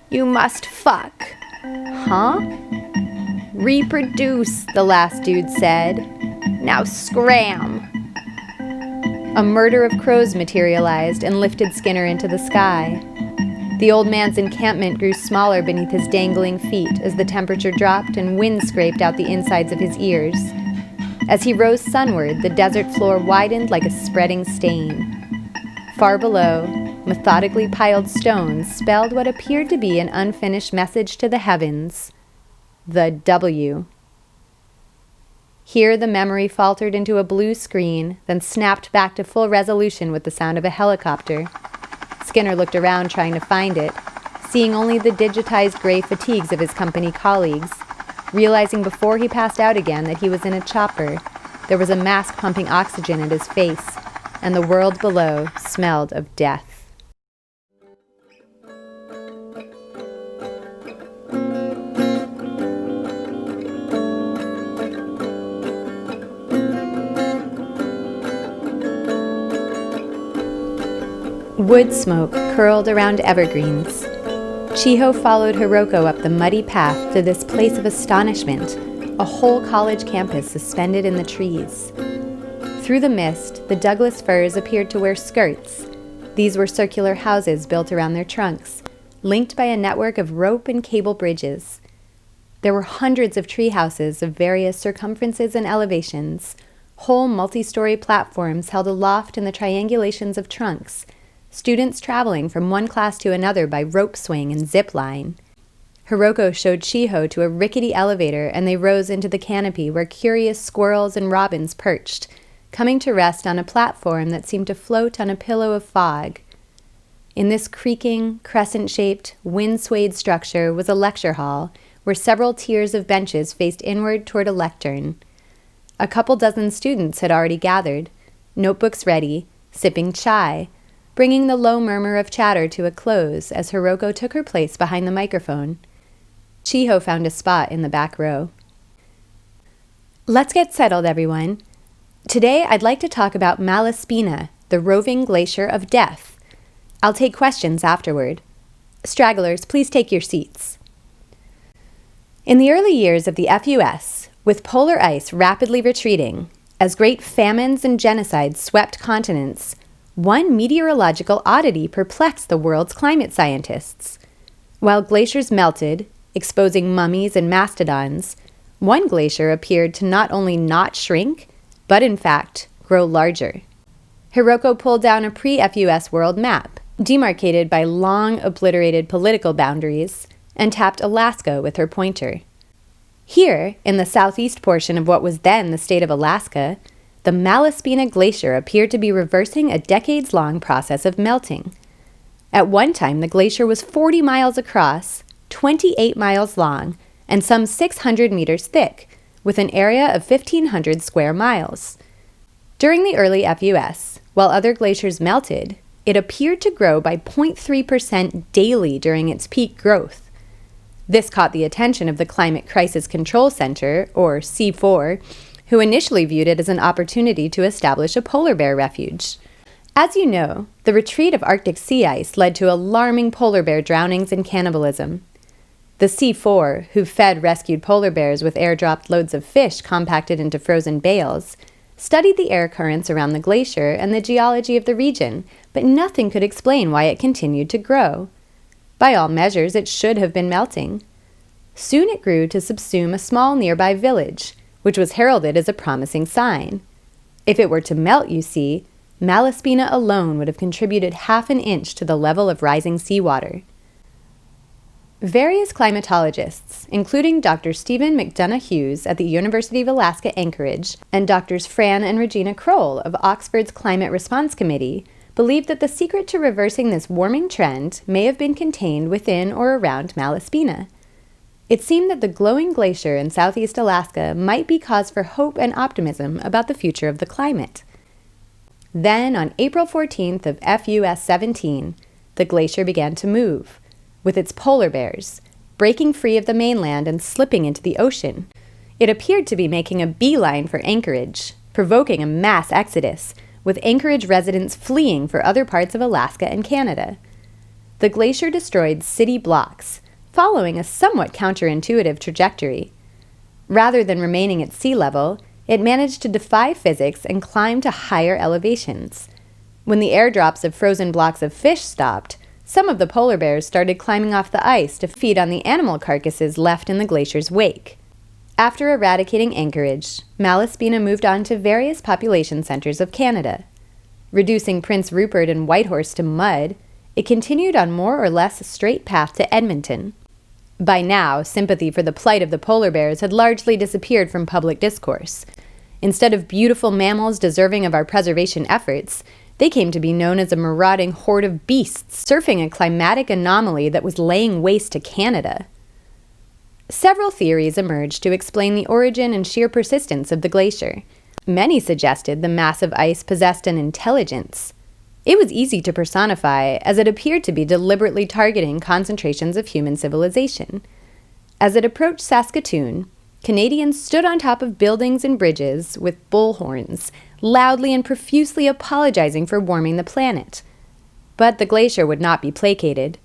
A: "You must fuck." "Huh?" "Reproduce," the last dude said. "Now scram." A murder of crows materialized and lifted Skinner into the sky. The old man's encampment grew smaller beneath his dangling feet as the temperature dropped and wind scraped out the insides of his ears. As he rose sunward, the desert floor widened like a spreading stain. Far below, methodically piled stones spelled what appeared to be an unfinished message to the heavens. The W. Here the memory faltered into a blue screen, then snapped back to full resolution with the sound of a helicopter. Skinner looked around trying to find it, seeing only the digitized gray fatigues of his company colleagues, realizing before he passed out again that he was in a chopper. There was a mask pumping oxygen at his face, and the world below smelled of death. Wood smoke curled around evergreens. Chiho followed Hiroko up the muddy path to this place of astonishment, a whole college campus suspended in the trees. Through the mist, the Douglas firs appeared to wear skirts. These were circular houses built around their trunks, linked by a network of rope and cable bridges. There were hundreds of tree houses of various circumferences and elevations, whole multi-story platforms held aloft in the triangulations of trunks, students traveling from one class to another by rope swing and zip line. Hiroko showed Chiho to a rickety elevator, and they rose into the canopy where curious squirrels and robins perched, coming to rest on a platform that seemed to float on a pillow of fog. In this creaking, crescent-shaped, wind-swayed structure was a lecture hall where several tiers of benches faced inward toward a lectern. a couple dozen students had already gathered, notebooks ready, sipping chai, bringing the low murmur of chatter to a close as Hiroko took her place behind the microphone. Chiho found a spot in the back row. Let's get settled, everyone. Today I'd like to talk about Malaspina, the roving glacier of death. I'll take questions afterward. Stragglers, please take your seats. In the early years of the FUS, with polar ice rapidly retreating, as great famines and genocides swept continents, one meteorological oddity perplexed the world's climate scientists. While glaciers melted, exposing mummies and mastodons, one glacier appeared to not only not shrink, but in fact grow larger. Hiroko pulled down a pre-FUS world map, demarcated by long obliterated political boundaries, and tapped Alaska with her pointer. Here, in the southeast portion of what was then the state of Alaska, the Malaspina Glacier appeared to be reversing a decades-long process of melting. At one time, the glacier was 40 miles across, 28 miles long, and some 600 meters thick, with an area of 1,500 square miles. During the early FUS, while other glaciers melted, it appeared to grow by 0.3% daily during its peak growth. This caught the attention of the Climate Crisis Control Center, or C4, who initially viewed it as an opportunity to establish a polar bear refuge. As you know, the retreat of Arctic sea ice led to alarming polar bear drownings and cannibalism. The C4, who fed rescued polar bears with airdropped loads of fish compacted into frozen bales, studied the air currents around the glacier and the geology of the region, but nothing could explain why it continued to grow. By all measures, it should have been melting. Soon it grew to subsume a small nearby village, which was heralded as a promising sign. If it were to melt, you see, Malaspina alone would have contributed 1/2 inch to the level of rising seawater. Various climatologists, including Dr. Stephen McDonough Hughes at the University of Alaska Anchorage and Drs. Fran and Regina Kroll of Oxford's Climate Response Committee, believe that the secret to reversing this warming trend may have been contained within or around Malaspina. It seemed that the glowing glacier in southeast Alaska might be cause for hope and optimism about the future of the climate. Then, on April 14th of FUS 17, the glacier began to move, with its polar bears, breaking free of the mainland and slipping into the ocean. It appeared to be making a beeline for Anchorage, provoking a mass exodus, with Anchorage residents fleeing for other parts of Alaska and Canada. The glacier destroyed city blocks, following a somewhat counterintuitive trajectory. Rather than remaining at sea level, it managed to defy physics and climb to higher elevations. When the airdrops of frozen blocks of fish stopped, some of the polar bears started climbing off the ice to feed on the animal carcasses left in the glacier's wake. After eradicating Anchorage, Malaspina moved on to various population centers of Canada. Reducing Prince Rupert and Whitehorse to mud, it continued on more or less a straight path to Edmonton. By now, sympathy for the plight of the polar bears had largely disappeared from public discourse. Instead of beautiful mammals deserving of our preservation efforts, they came to be known as a marauding horde of beasts surfing a climatic anomaly that was laying waste to Canada. Several theories emerged to explain the origin and sheer persistence of the glacier. Many suggested the massive ice possessed an intelligence. It was easy to personify, as it appeared to be deliberately targeting concentrations of human civilization. As it approached Saskatoon, Canadians stood on top of buildings and bridges with bullhorns, loudly and profusely apologizing for warming the planet. But the glacier would not be placated.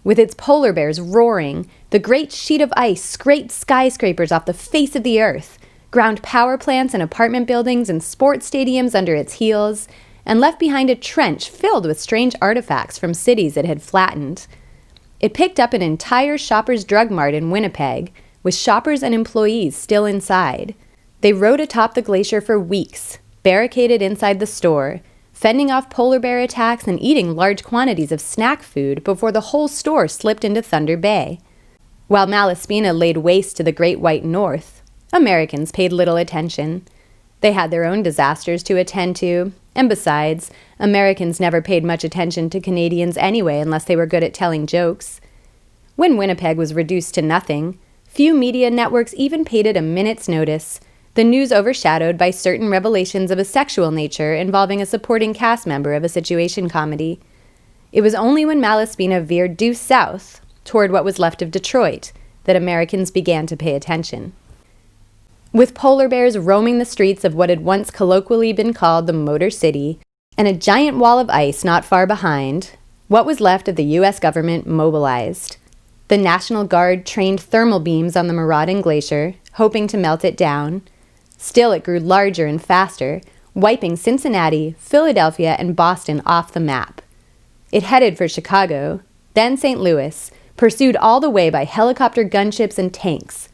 A: With its polar bears roaring, the great sheet of ice scraped skyscrapers off the face of the earth, ground power plants and apartment buildings and sports stadiums under its heels, and left behind a trench filled with strange artifacts from cities it had flattened. It picked up an entire Shoppers Drug Mart in Winnipeg, with shoppers and employees still inside. They rode atop the glacier for weeks, barricaded inside the store, fending off polar bear attacks and eating large quantities of snack food before the whole store slipped into Thunder Bay. While Malaspina laid waste to the Great White North, Americans paid little attention. They had their own disasters to attend to, and besides, Americans never paid much attention to Canadians anyway unless they were good at telling jokes. When Winnipeg was reduced to nothing, few media networks even paid it a minute's notice, the news overshadowed by certain revelations of a sexual nature involving a supporting cast member of a situation comedy. It was only when Malaspina veered due south, toward what was left of Detroit, that Americans began to pay attention. With polar bears roaming the streets of what had once colloquially been called the Motor City, and a giant wall of ice not far behind, what was left of the U.S. government mobilized. The National Guard trained thermal beams on the marauding glacier, hoping to melt it down. Still, it grew larger and faster, wiping Cincinnati, Philadelphia, and Boston off the map. It headed for Chicago, then St. Louis, pursued all the way by helicopter gunships and tanks.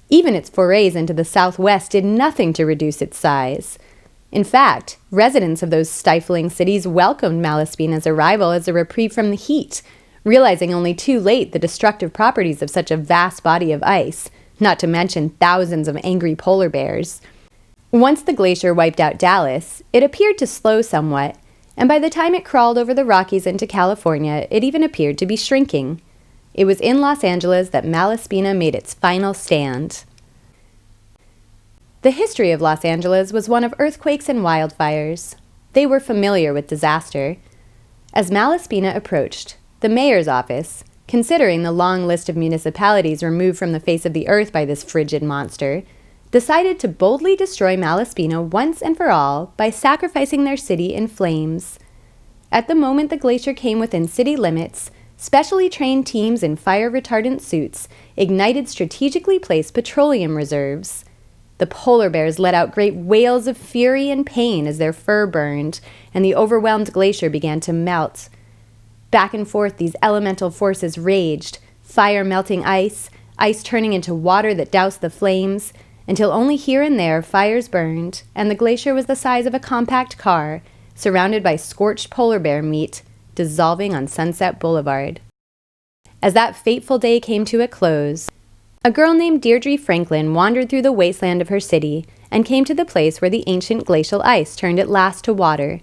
A: Even its forays into the Southwest did nothing to reduce its size. In fact, residents of those stifling cities welcomed Malaspina's arrival as a reprieve from the heat, realizing only too late the destructive properties of such a vast body of ice, not to mention thousands of angry polar bears. Once the glacier wiped out Dallas, it appeared to slow somewhat, and by the time it crawled over the Rockies into California, it even appeared to be shrinking. It was in Los Angeles that Malaspina made its final stand. The history of Los Angeles was one of earthquakes and wildfires. They were familiar with disaster. As Malaspina approached, the mayor's office, considering the long list of municipalities removed from the face of the earth by this frigid monster, decided to boldly destroy Malaspina once and for all by sacrificing their city in flames. At the moment the glacier came within city limits, specially trained teams in fire-retardant suits ignited strategically placed petroleum reserves. The polar bears let out great wails of fury and pain as their fur burned, and the overwhelmed glacier began to melt. Back and forth these elemental forces raged, fire melting ice, ice turning into water that doused the flames, until only here and there fires burned, and the glacier was the size of a compact car, surrounded by scorched polar bear meat, dissolving on Sunset Boulevard. As that fateful day came to a close, a girl named Deirdre Franklin wandered through the wasteland of her city and came to the place where the ancient glacial ice turned at last to water.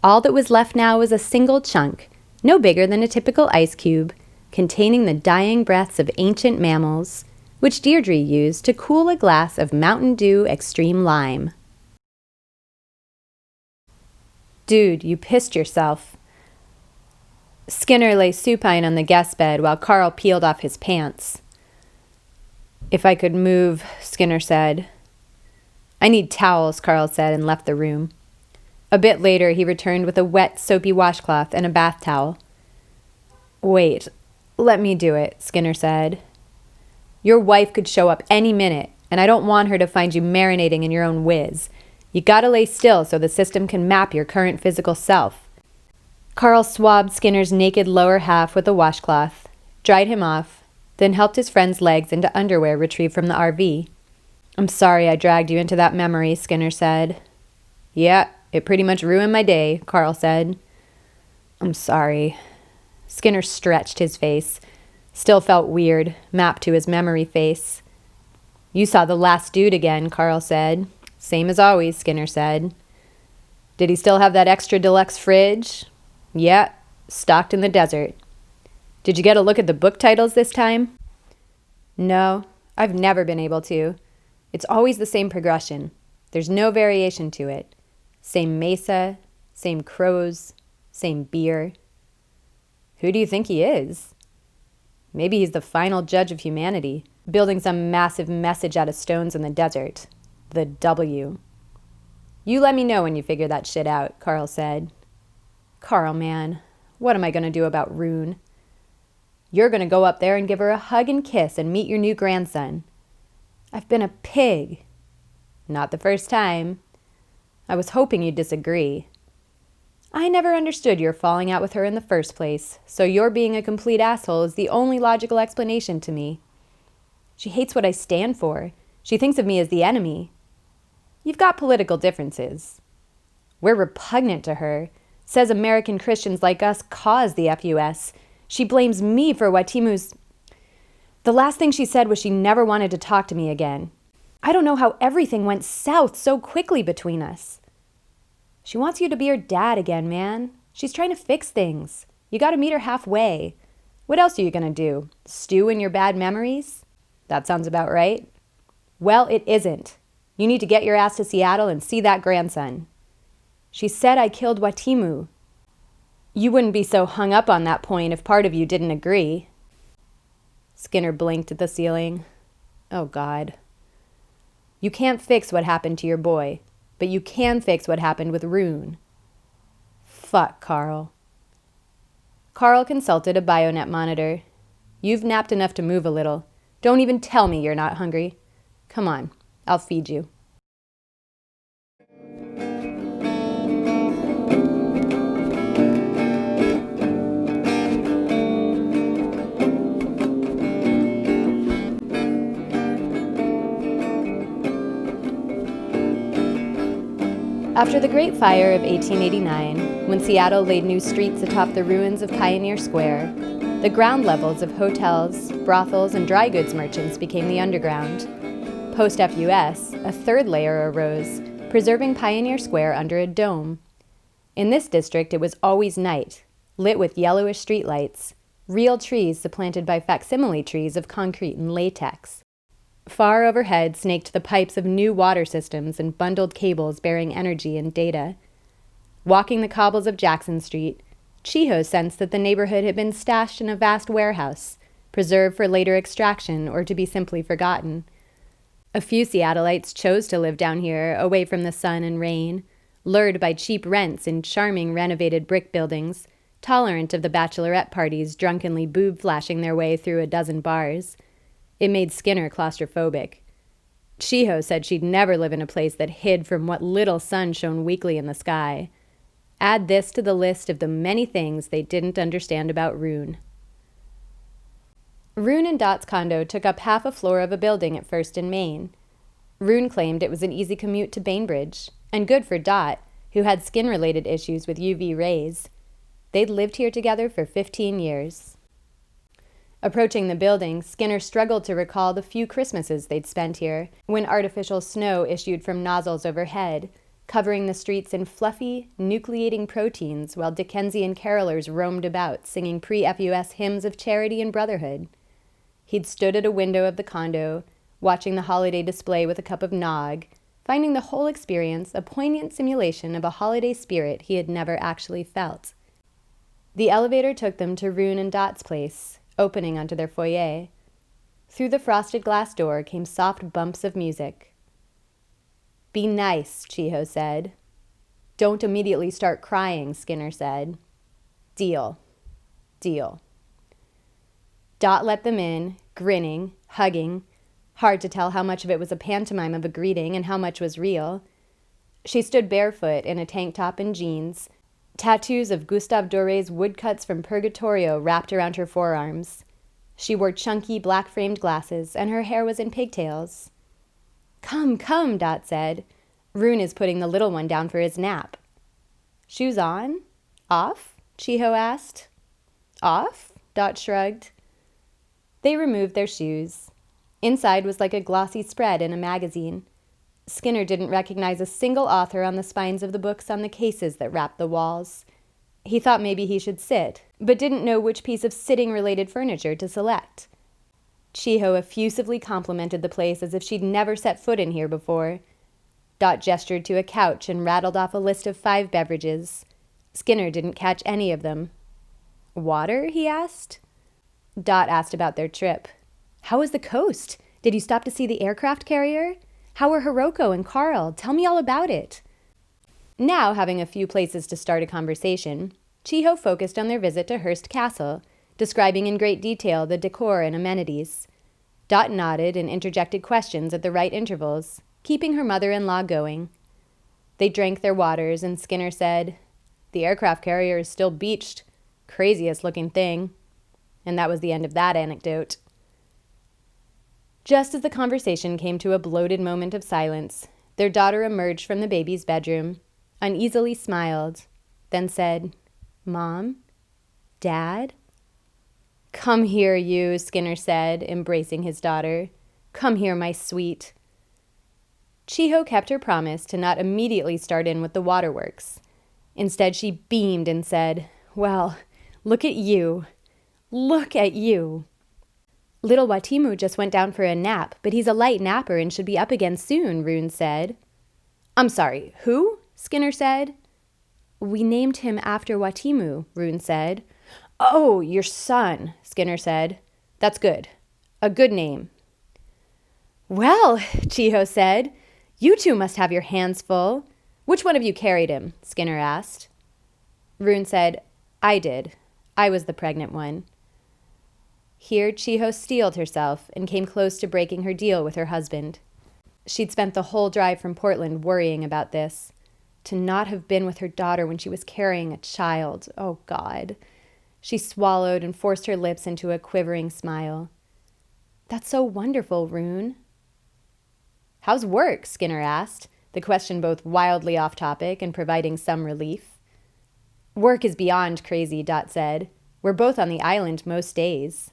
A: All that was left now was a single chunk, no bigger than a typical ice cube, containing the dying breaths of ancient mammals, which Deirdre used to cool a glass of Mountain Dew Extreme Lime. "Dude, you pissed yourself." Skinner lay supine on the guest bed while Carl peeled off his pants. "If I could move," Skinner said. "I need towels," Carl said, and left the room. A bit later, he returned with a wet, soapy washcloth and a bath towel. "Wait, let me do it," Skinner said. "Your wife could show up any minute, and I don't want her to find you marinating in your own whiz. You gotta lay still so the system can map your current physical self." Carl swabbed Skinner's naked lower half with a washcloth, dried him off, then helped his friend's legs into underwear retrieved from the RV. "I'm sorry I dragged you into that memory," Skinner said. "Yeah, it pretty much ruined my day," Carl said. "I'm sorry." Skinner stretched his face. Still felt weird, mapped to his memory face. "You saw the last dude again," Carl said. "Same as always," Skinner said. "Did he still have that extra deluxe fridge?" "Yeah, stocked in the desert." "Did you get a look at the book titles this time?" "No, I've never been able to. It's always the same progression. There's no variation to it. Same mesa, same crows, same beer." "Who do you think he is?" "Maybe he's the final judge of humanity, building some massive message out of stones in the desert. The W." "You let me know when you figure that shit out," Carl said. "Carl, man, what am I going to do about Rune?" "You're going to go up there and give her a hug and kiss and meet your new grandson." "I've been a pig." "Not the first time." "I was hoping you'd disagree." "I never understood your falling out with her in the first place, so your being a complete asshole is the only logical explanation to me." "She hates what I stand for. She thinks of me as the enemy." "You've got political differences." "We're repugnant to her. Says American Christians like us caused the FUS. She blames me for Watimu's... The last thing she said was she never wanted to talk to me again. I don't know how everything went south so quickly between us." "She wants you to be her dad again, man. She's trying to fix things. You gotta meet her halfway. What else are you gonna do? Stew in your bad memories?" "That sounds about right." "Well, it isn't. You need to get your ass to Seattle and see that grandson. She said I killed Watimu. You wouldn't be so hung up on that point if part of you didn't agree. Skinner blinked at the ceiling. Oh, God. You can't fix what happened to your boy, but you can fix what happened with Rune. Fuck, Carl. Carl consulted a Bionet monitor. You've napped enough to move a little. Don't even tell me you're not hungry. Come on, I'll feed you. After the Great Fire of 1889, when Seattle laid new streets atop the ruins of Pioneer Square, the ground levels of hotels, brothels, and dry goods merchants became the underground. Post-FUS, a third layer arose, preserving Pioneer Square under a dome. In this district, it was always night, lit with yellowish streetlights, real trees supplanted by facsimile trees of concrete and latex. Far overhead snaked the pipes of new water systems and bundled cables bearing energy and data. Walking the cobbles of Jackson Street, Chiho sensed that the neighborhood had been stashed in a vast warehouse, preserved for later extraction or to be simply forgotten. A few Seattleites chose to live down here, away from the sun and rain, lured by cheap rents in charming renovated brick buildings, tolerant of the bachelorette parties drunkenly boob-flashing their way through a dozen bars. It made Skinner claustrophobic. Chiho said she'd never live in a place that hid from what little sun shone weakly in the sky. Add this to the list of the many things they didn't understand about Rune. Rune and Dot's condo took up half a floor of a building at First and Main. Rune claimed it was an easy commute to Bainbridge, and good for Dot, who had skin-related issues with UV rays. They'd lived here together for 15 years. Approaching the building, Skinner struggled to recall the few Christmases they'd spent here, when artificial snow issued from nozzles overhead, covering the streets in fluffy, nucleating proteins while Dickensian carolers roamed about singing pre-FUS hymns of charity and brotherhood. He'd stood at a window of the condo, watching the holiday display with a cup of nog, finding the whole experience a poignant simulation of a holiday spirit he had never actually felt. The elevator took them to Rune and Dot's place, opening onto their foyer. Through the frosted glass door came soft bumps of music. Be nice, Chiho said. Don't immediately start crying, Skinner said. Deal. Deal. Dot let them in, grinning, hugging. Hard to tell how much of it was a pantomime of a greeting and how much was real. She stood barefoot in a tank top and jeans, tattoos of Gustave Doré's woodcuts from Purgatorio wrapped around her forearms. She wore chunky, black-framed glasses, and her hair was in pigtails. Come, come, Dot said. Rune is putting the little one down for his nap. Shoes on? Off? Chiho asked. Off? Dot shrugged. They removed their shoes. Inside was like a glossy spread in a magazine. Skinner didn't recognize a single author on the spines of the books on the cases that wrapped the walls. He thought maybe he should sit, but didn't know which piece of sitting-related furniture to select. Chiho effusively complimented the place as if she'd never set foot in here before. Dot gestured to a couch and rattled off a list of 5 beverages. Skinner didn't catch any of them. Water? He asked. Dot asked about their trip. How was the coast? Did you stop to see the aircraft carrier? How were Hiroko and Carl? Tell me all about it. Now, having a few places to start a conversation, Chiho focused on their visit to Hearst Castle, describing in great detail the decor and amenities. Dot nodded and interjected questions at the right intervals, keeping her mother-in-law going. They drank their waters, and Skinner said, The aircraft carrier is still beached. Craziest-looking thing. And that was the end of that anecdote. Just as the conversation came to a bloated moment of silence, their daughter emerged from the baby's bedroom, uneasily smiled, then said, Mom? Dad? Come here, you, Skinner said, embracing his daughter. Come here, my sweet. Chiho kept her promise to not immediately start in with the waterworks. Instead, she beamed and said, Well, look at you. Look at you. Little Watimu just went down for a nap, but he's a light napper and should be up again soon, Rune said. I'm sorry, who? Skinner said. We named him after Watimu, Rune said. Oh, your son, Skinner said. That's good. A good name. Well, Chiho said, you two must have your hands full. Which one of you carried him? Skinner asked. Rune said, I did. I was the pregnant one. Here, Chiho steeled herself and came close to breaking her deal with her husband. She'd spent the whole drive from Portland worrying about this. To not have been with her daughter when she was carrying a child. Oh, God. She swallowed and forced her lips into a quivering smile. That's so wonderful, Rune. How's work? Skinner asked, the question both wildly off topic and providing some relief. Work is beyond crazy, Dot said. We're both on the island most days.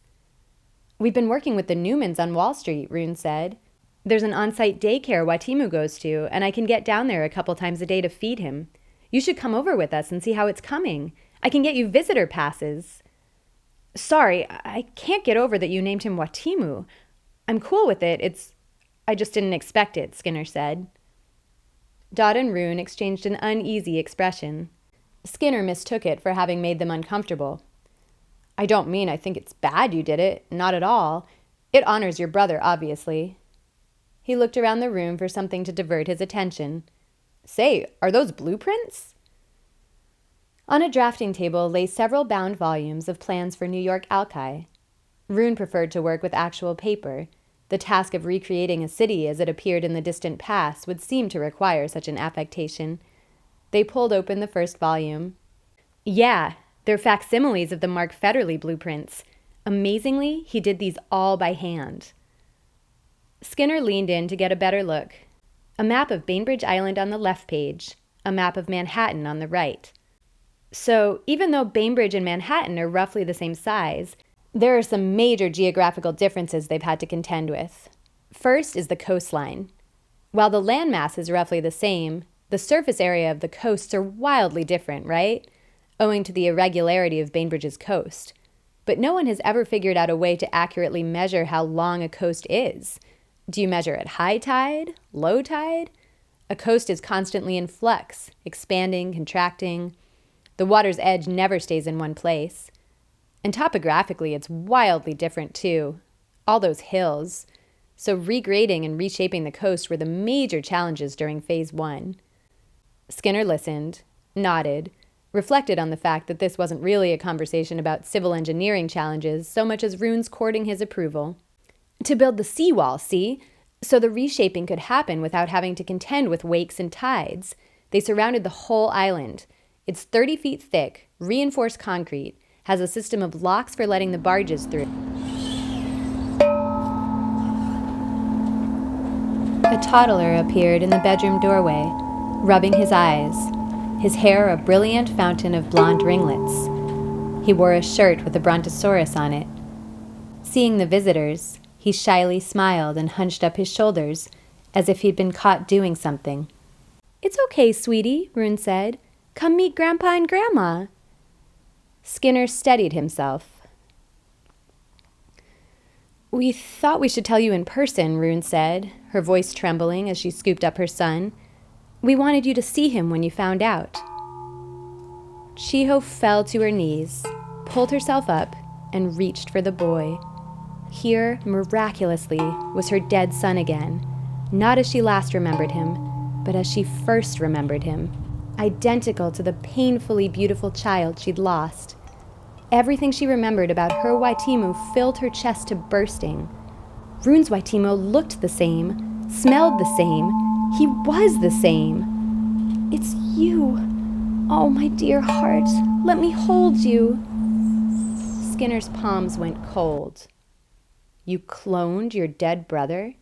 A: We've been working with the Newmans on Wall Street, Rune said. There's an on-site daycare Watimu goes to, and I can get down there a couple times a day to feed him. You should come over with us and see how it's coming. I can get you visitor passes. Sorry, I can't get over that you named him Watimu. I'm cool with it. I just didn't expect it, Skinner said. Dot and Rune exchanged an uneasy expression. Skinner mistook it for having made them uncomfortable. I don't mean I think it's bad you did it. Not at all. It honors your brother, obviously. He looked around the room for something to divert his attention. Say, are those blueprints? On a drafting table lay several bound volumes of plans for New York Alki. Rune preferred to work with actual paper. The task of recreating a city as it appeared in the distant past would seem to require such an affectation. They pulled open the first volume. Yeah, they're facsimiles of the Mark Federley blueprints. Amazingly, he did these all by hand. Skinner leaned in to get a better look. A map of Bainbridge Island on the left page, a map of Manhattan on the right. So, even though Bainbridge and Manhattan are roughly the same size, there are some major geographical differences they've had to contend with. First is the coastline. While the landmass is roughly the same, the surface area of the coasts are wildly different, right? Owing to the irregularity of Bainbridge's coast. But no one has ever figured out a way to accurately measure how long a coast is. Do you measure at high tide? Low tide? A coast is constantly in flux, expanding, contracting. The water's edge never stays in one place. And topographically, it's wildly different, too. All those hills. So regrading and reshaping the coast were the major challenges during Phase 1. Skinner listened, nodded, reflected on the fact that this wasn't really a conversation about civil engineering challenges so much as Rune's courting his approval. To build the seawall, see? So the reshaping could happen without having to contend with wakes and tides. They surrounded the whole island. It's 30 feet thick, reinforced concrete, has a system of locks for letting the barges through. A toddler appeared in the bedroom doorway, rubbing his eyes, his hair a brilliant fountain of blonde ringlets. He wore a shirt with a brontosaurus on it. Seeing the visitors, he shyly smiled and hunched up his shoulders, as if he'd been caught doing something. It's okay, sweetie, Rune said. Come meet Grandpa and Grandma. Skinner steadied himself. We thought we should tell you in person, Rune said, her voice trembling as she scooped up her son. We wanted you to see him when you found out. Chiho fell to her knees, pulled herself up, and reached for the boy. Here, miraculously, was her dead son again, not as she last remembered him, but as she first remembered him, identical to the painfully beautiful child she'd lost. Everything she remembered about her Watimu filled her chest to bursting. Rune's Watimu looked the same, smelled the same, he was the same. It's you. Oh, my dear heart, let me hold you. Skinner's palms went cold. You cloned your dead brother?